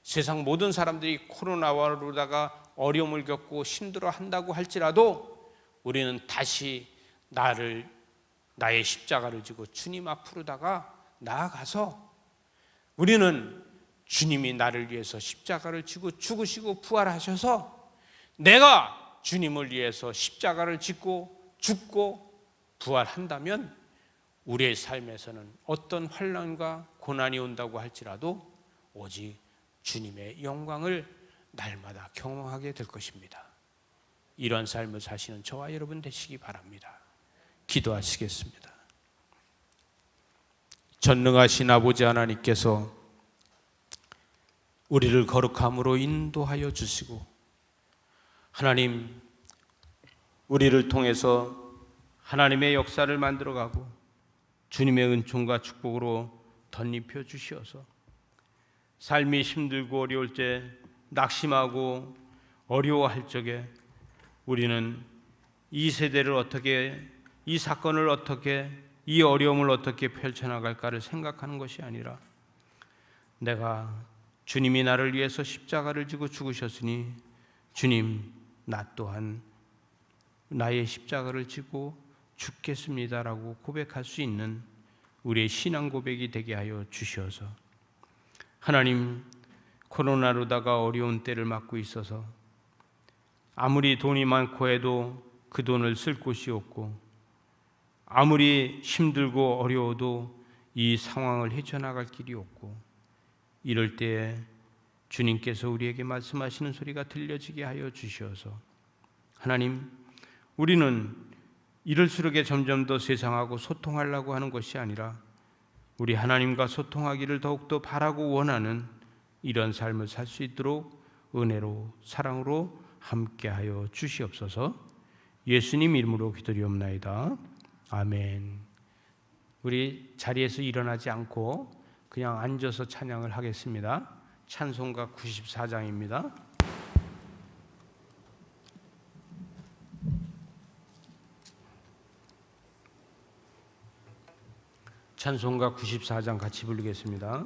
[SPEAKER 2] 세상 모든 사람들이 코로나로다가 어려움을 겪고 힘들어 한다고 할지라도 우리는 다시 나의 십자가를 지고 주님 앞으로다가 나아가서 우리는 주님이 나를 위해서 십자가를 지고 죽으시고 부활하셔서 내가 주님을 위해서 십자가를 짓고 죽고 부활한다면 우리의 삶에서는 어떤 환난과 고난이 온다고 할지라도 오직 주님의 영광을 날마다 경험하게 될 것입니다. 이런 삶을 사시는 저와 여러분 되시기 바랍니다. 기도하시겠습니다. 전능하신 아버지 하나님께서 우리를 거룩함으로 인도하여 주시고 하나님 우리를 통해서 하나님의 역사를 만들어가고 주님의 은총과 축복으로 덧입혀 주시어서 삶이 힘들고 어려울 때 낙심하고 어려워할 적에 우리는 이 세대를 어떻게, 이 사건을 어떻게, 이 어려움을 어떻게 펼쳐나갈까를 생각하는 것이 아니라 내가 주님이 나를 위해서 십자가를 지고 죽으셨으니 주님 나 또한 나의 십자가를 지고 죽겠습니다라고 고백할 수 있는 우리의 신앙 고백이 되게 하여 주시어서, 하나님, 코로나로다가 어려운 때를 맞고 있어서 아무리 돈이 많고 해도 그 돈을 쓸 곳이 없고, 아무리 힘들고 어려워도 이 상황을 헤쳐나갈 길이 없고, 이럴 때에 주님께서 우리에게 말씀하시는 소리가 들려지게 하여 주시어서, 하나님, 우리는 이럴수록에 점점 더 세상하고 소통하려고 하는 것이 아니라 우리 하나님과 소통하기를 더욱더 바라고 원하는 이런 삶을 살 수 있도록 은혜로 사랑으로 함께하여 주시옵소서. 예수님 이름으로 기도리옵나이다. 아멘. 우리 자리에서 일어나지 않고 그냥 앉아서 찬양을 하겠습니다. 찬송가 94장입니다. 찬송가 94장 같이 부르겠습니다.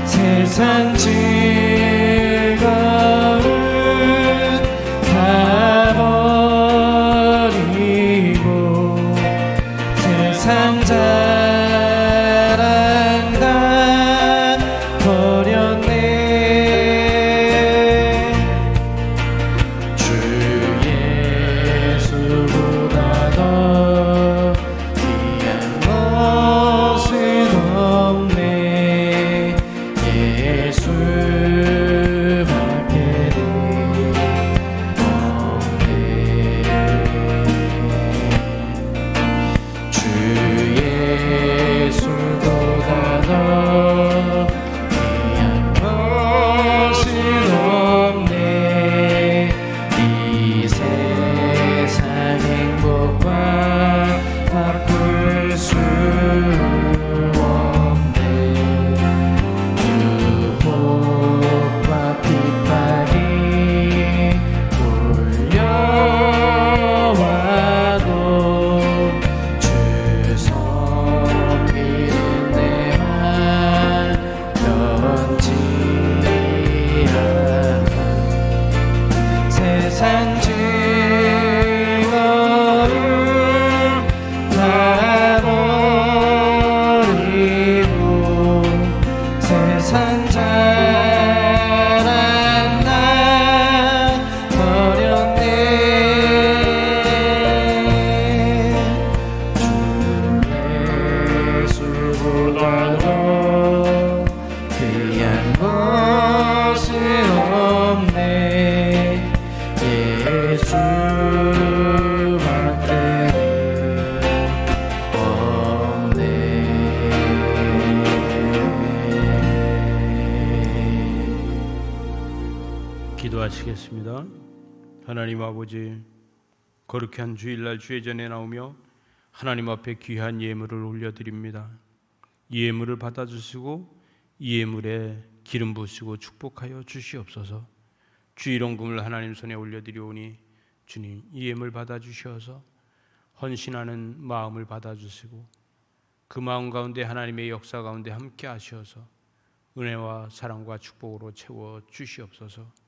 [SPEAKER 1] 세상 즐거움 다 버리고 세상 자랑 다 버렸네. 주 예수보다 더 귀한 것은 없네. 예수밖에 없네. 주 예수보다 더 귀한 것은 없네. 이 세상 행복과 바꿀 수 없네. 유혹과 핍박이 몰려와도 주 섬기는 내 맘 변치하라. 세상 즐거움 다 버리고 세상 자랑 다 버렸네. 주
[SPEAKER 2] 기도하시겠습니다. 하나님 아버지, 거룩한 주일날 주의 전에 나오며 하나님 앞에 귀한 예물을 올려드립니다. 이 예물을 받아주시고 이 예물에 기름 부으시고 축복하여 주시옵소서. 주일원금을 하나님 손에 올려드리오니 주님, 이 예물 받아주셔서 헌신하는 마음을 받아주시고 그 마음 가운데 하나님의 역사 가운데 함께 하셔서 은혜와 사랑과 축복으로 채워 주시옵소서.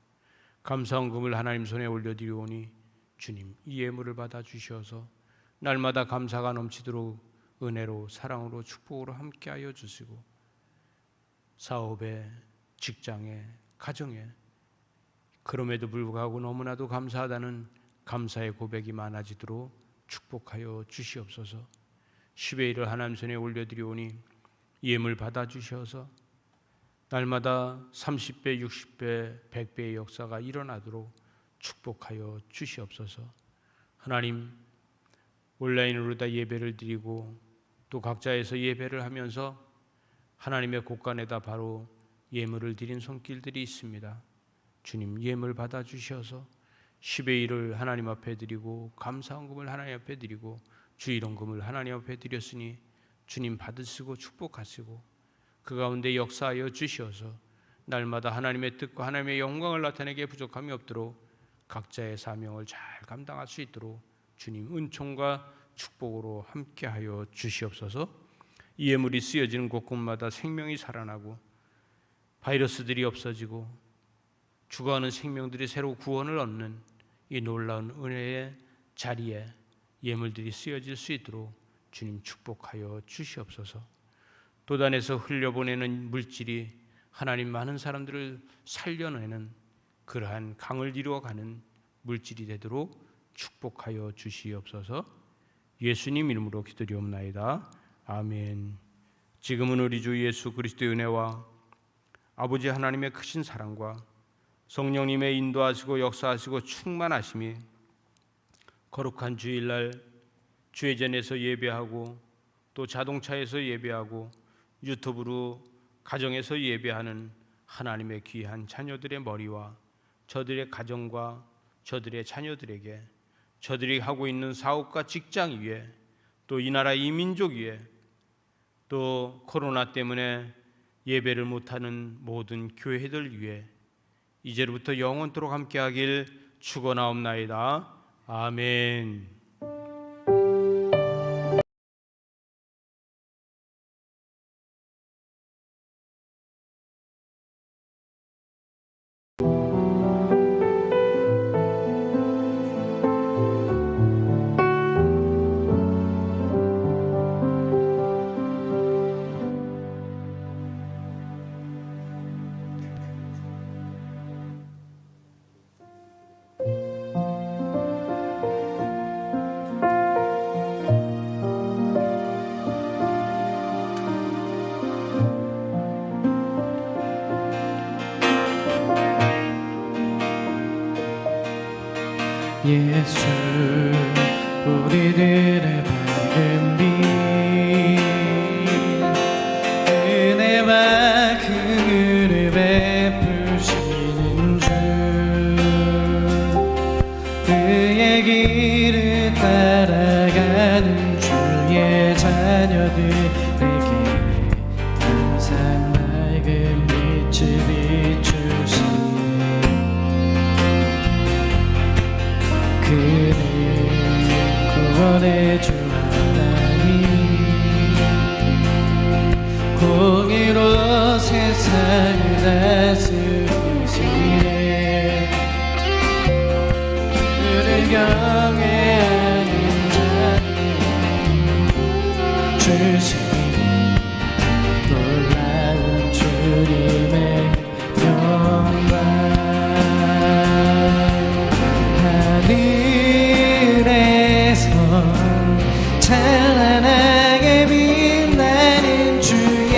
[SPEAKER 2] 감사원금을 하나님 손에 올려드리오니 주님, 이 예물을 받아주셔서 날마다 감사가 넘치도록 은혜로 사랑으로 축복으로 함께하여 주시고 사업에, 직장에, 가정에 그럼에도 불구하고 너무나도 감사하다는 감사의 고백이 많아지도록 축복하여 주시옵소서. 10의 1을 하나님 손에 올려드리오니 예물 받아주셔서 날마다 30배, 60배, 100배의 역사가 일어나도록 축복하여 주시옵소서. 하나님, 온라인으로 다 예배를 드리고 또 각자에서 예배를 하면서 하나님의 곳간에다 바로 예물을 드린 손길들이 있습니다. 주님, 예물 받아주셔서 10의 1을 하나님 앞에 드리고 감사헌금을 하나님 앞에 드리고 주일원금을 하나님 앞에 드렸으니 주님 받으시고 축복하시고 그 가운데 역사하여 주시어서 날마다 하나님의 뜻과 하나님의 영광을 나타내게 부족함이 없도록 각자의 사명을 잘 감당할 수 있도록 주님 은총과 축복으로 함께하여 주시옵소서. 이 예물이 쓰여지는 곳곳마다 생명이 살아나고 바이러스들이 없어지고 죽어가는 생명들이 새로 구원을 얻는 이 놀라운 은혜의 자리에 예물들이 쓰여질 수 있도록 주님 축복하여 주시옵소서. 도단에서 흘려보내는 물질이 하나님 많은 사람들을 살려내는 그러한 강을 이루어가는 물질이 되도록 축복하여 주시옵소서. 예수님 이름으로 기도드리옵나이다. 아멘. 지금은 우리 주 예수 그리스도의 은혜와 아버지 하나님의 크신 사랑과 성령님의 인도하시고 역사하시고 충만하심이 거룩한 주일날 주회전에서 예배하고 또 자동차에서 예배하고 유튜브로 가정에서 예배하는 하나님의 귀한 자녀들의 머리와 저들의 가정과 저들의 자녀들에게 저들이 하고 있는 사업과 직장 위에 또 이 나라 이 민족 위에 또 코로나 때문에 예배를 못하는 모든 교회들 위에 이제부터 영원토록 함께하길 축원하옵나이다. 아멘.
[SPEAKER 1] 예수 우리들의 밝은 빛 은혜와 긍휼을 베푸시는 주 그의 길을 따라가는 주의 자녀들에게 항상 밝은 빛을 비추시니 그는 구원의 주 하나님 공의로 세상을 다스리시네 그를 경외하는 자는 주시니 놀라운 주님의 영광 하늘에서 찬란하게 빛나는 주의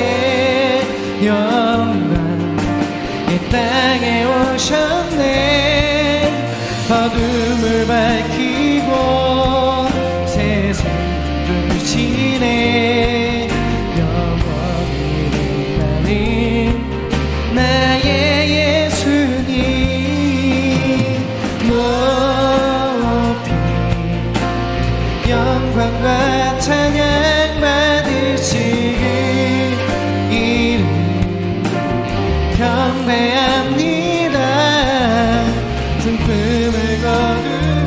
[SPEAKER 1] 영광 이 땅에 오셨네 어둠을 밝히고 세상을 주시네 영원히 빛나는 나의 예수님
[SPEAKER 3] 내가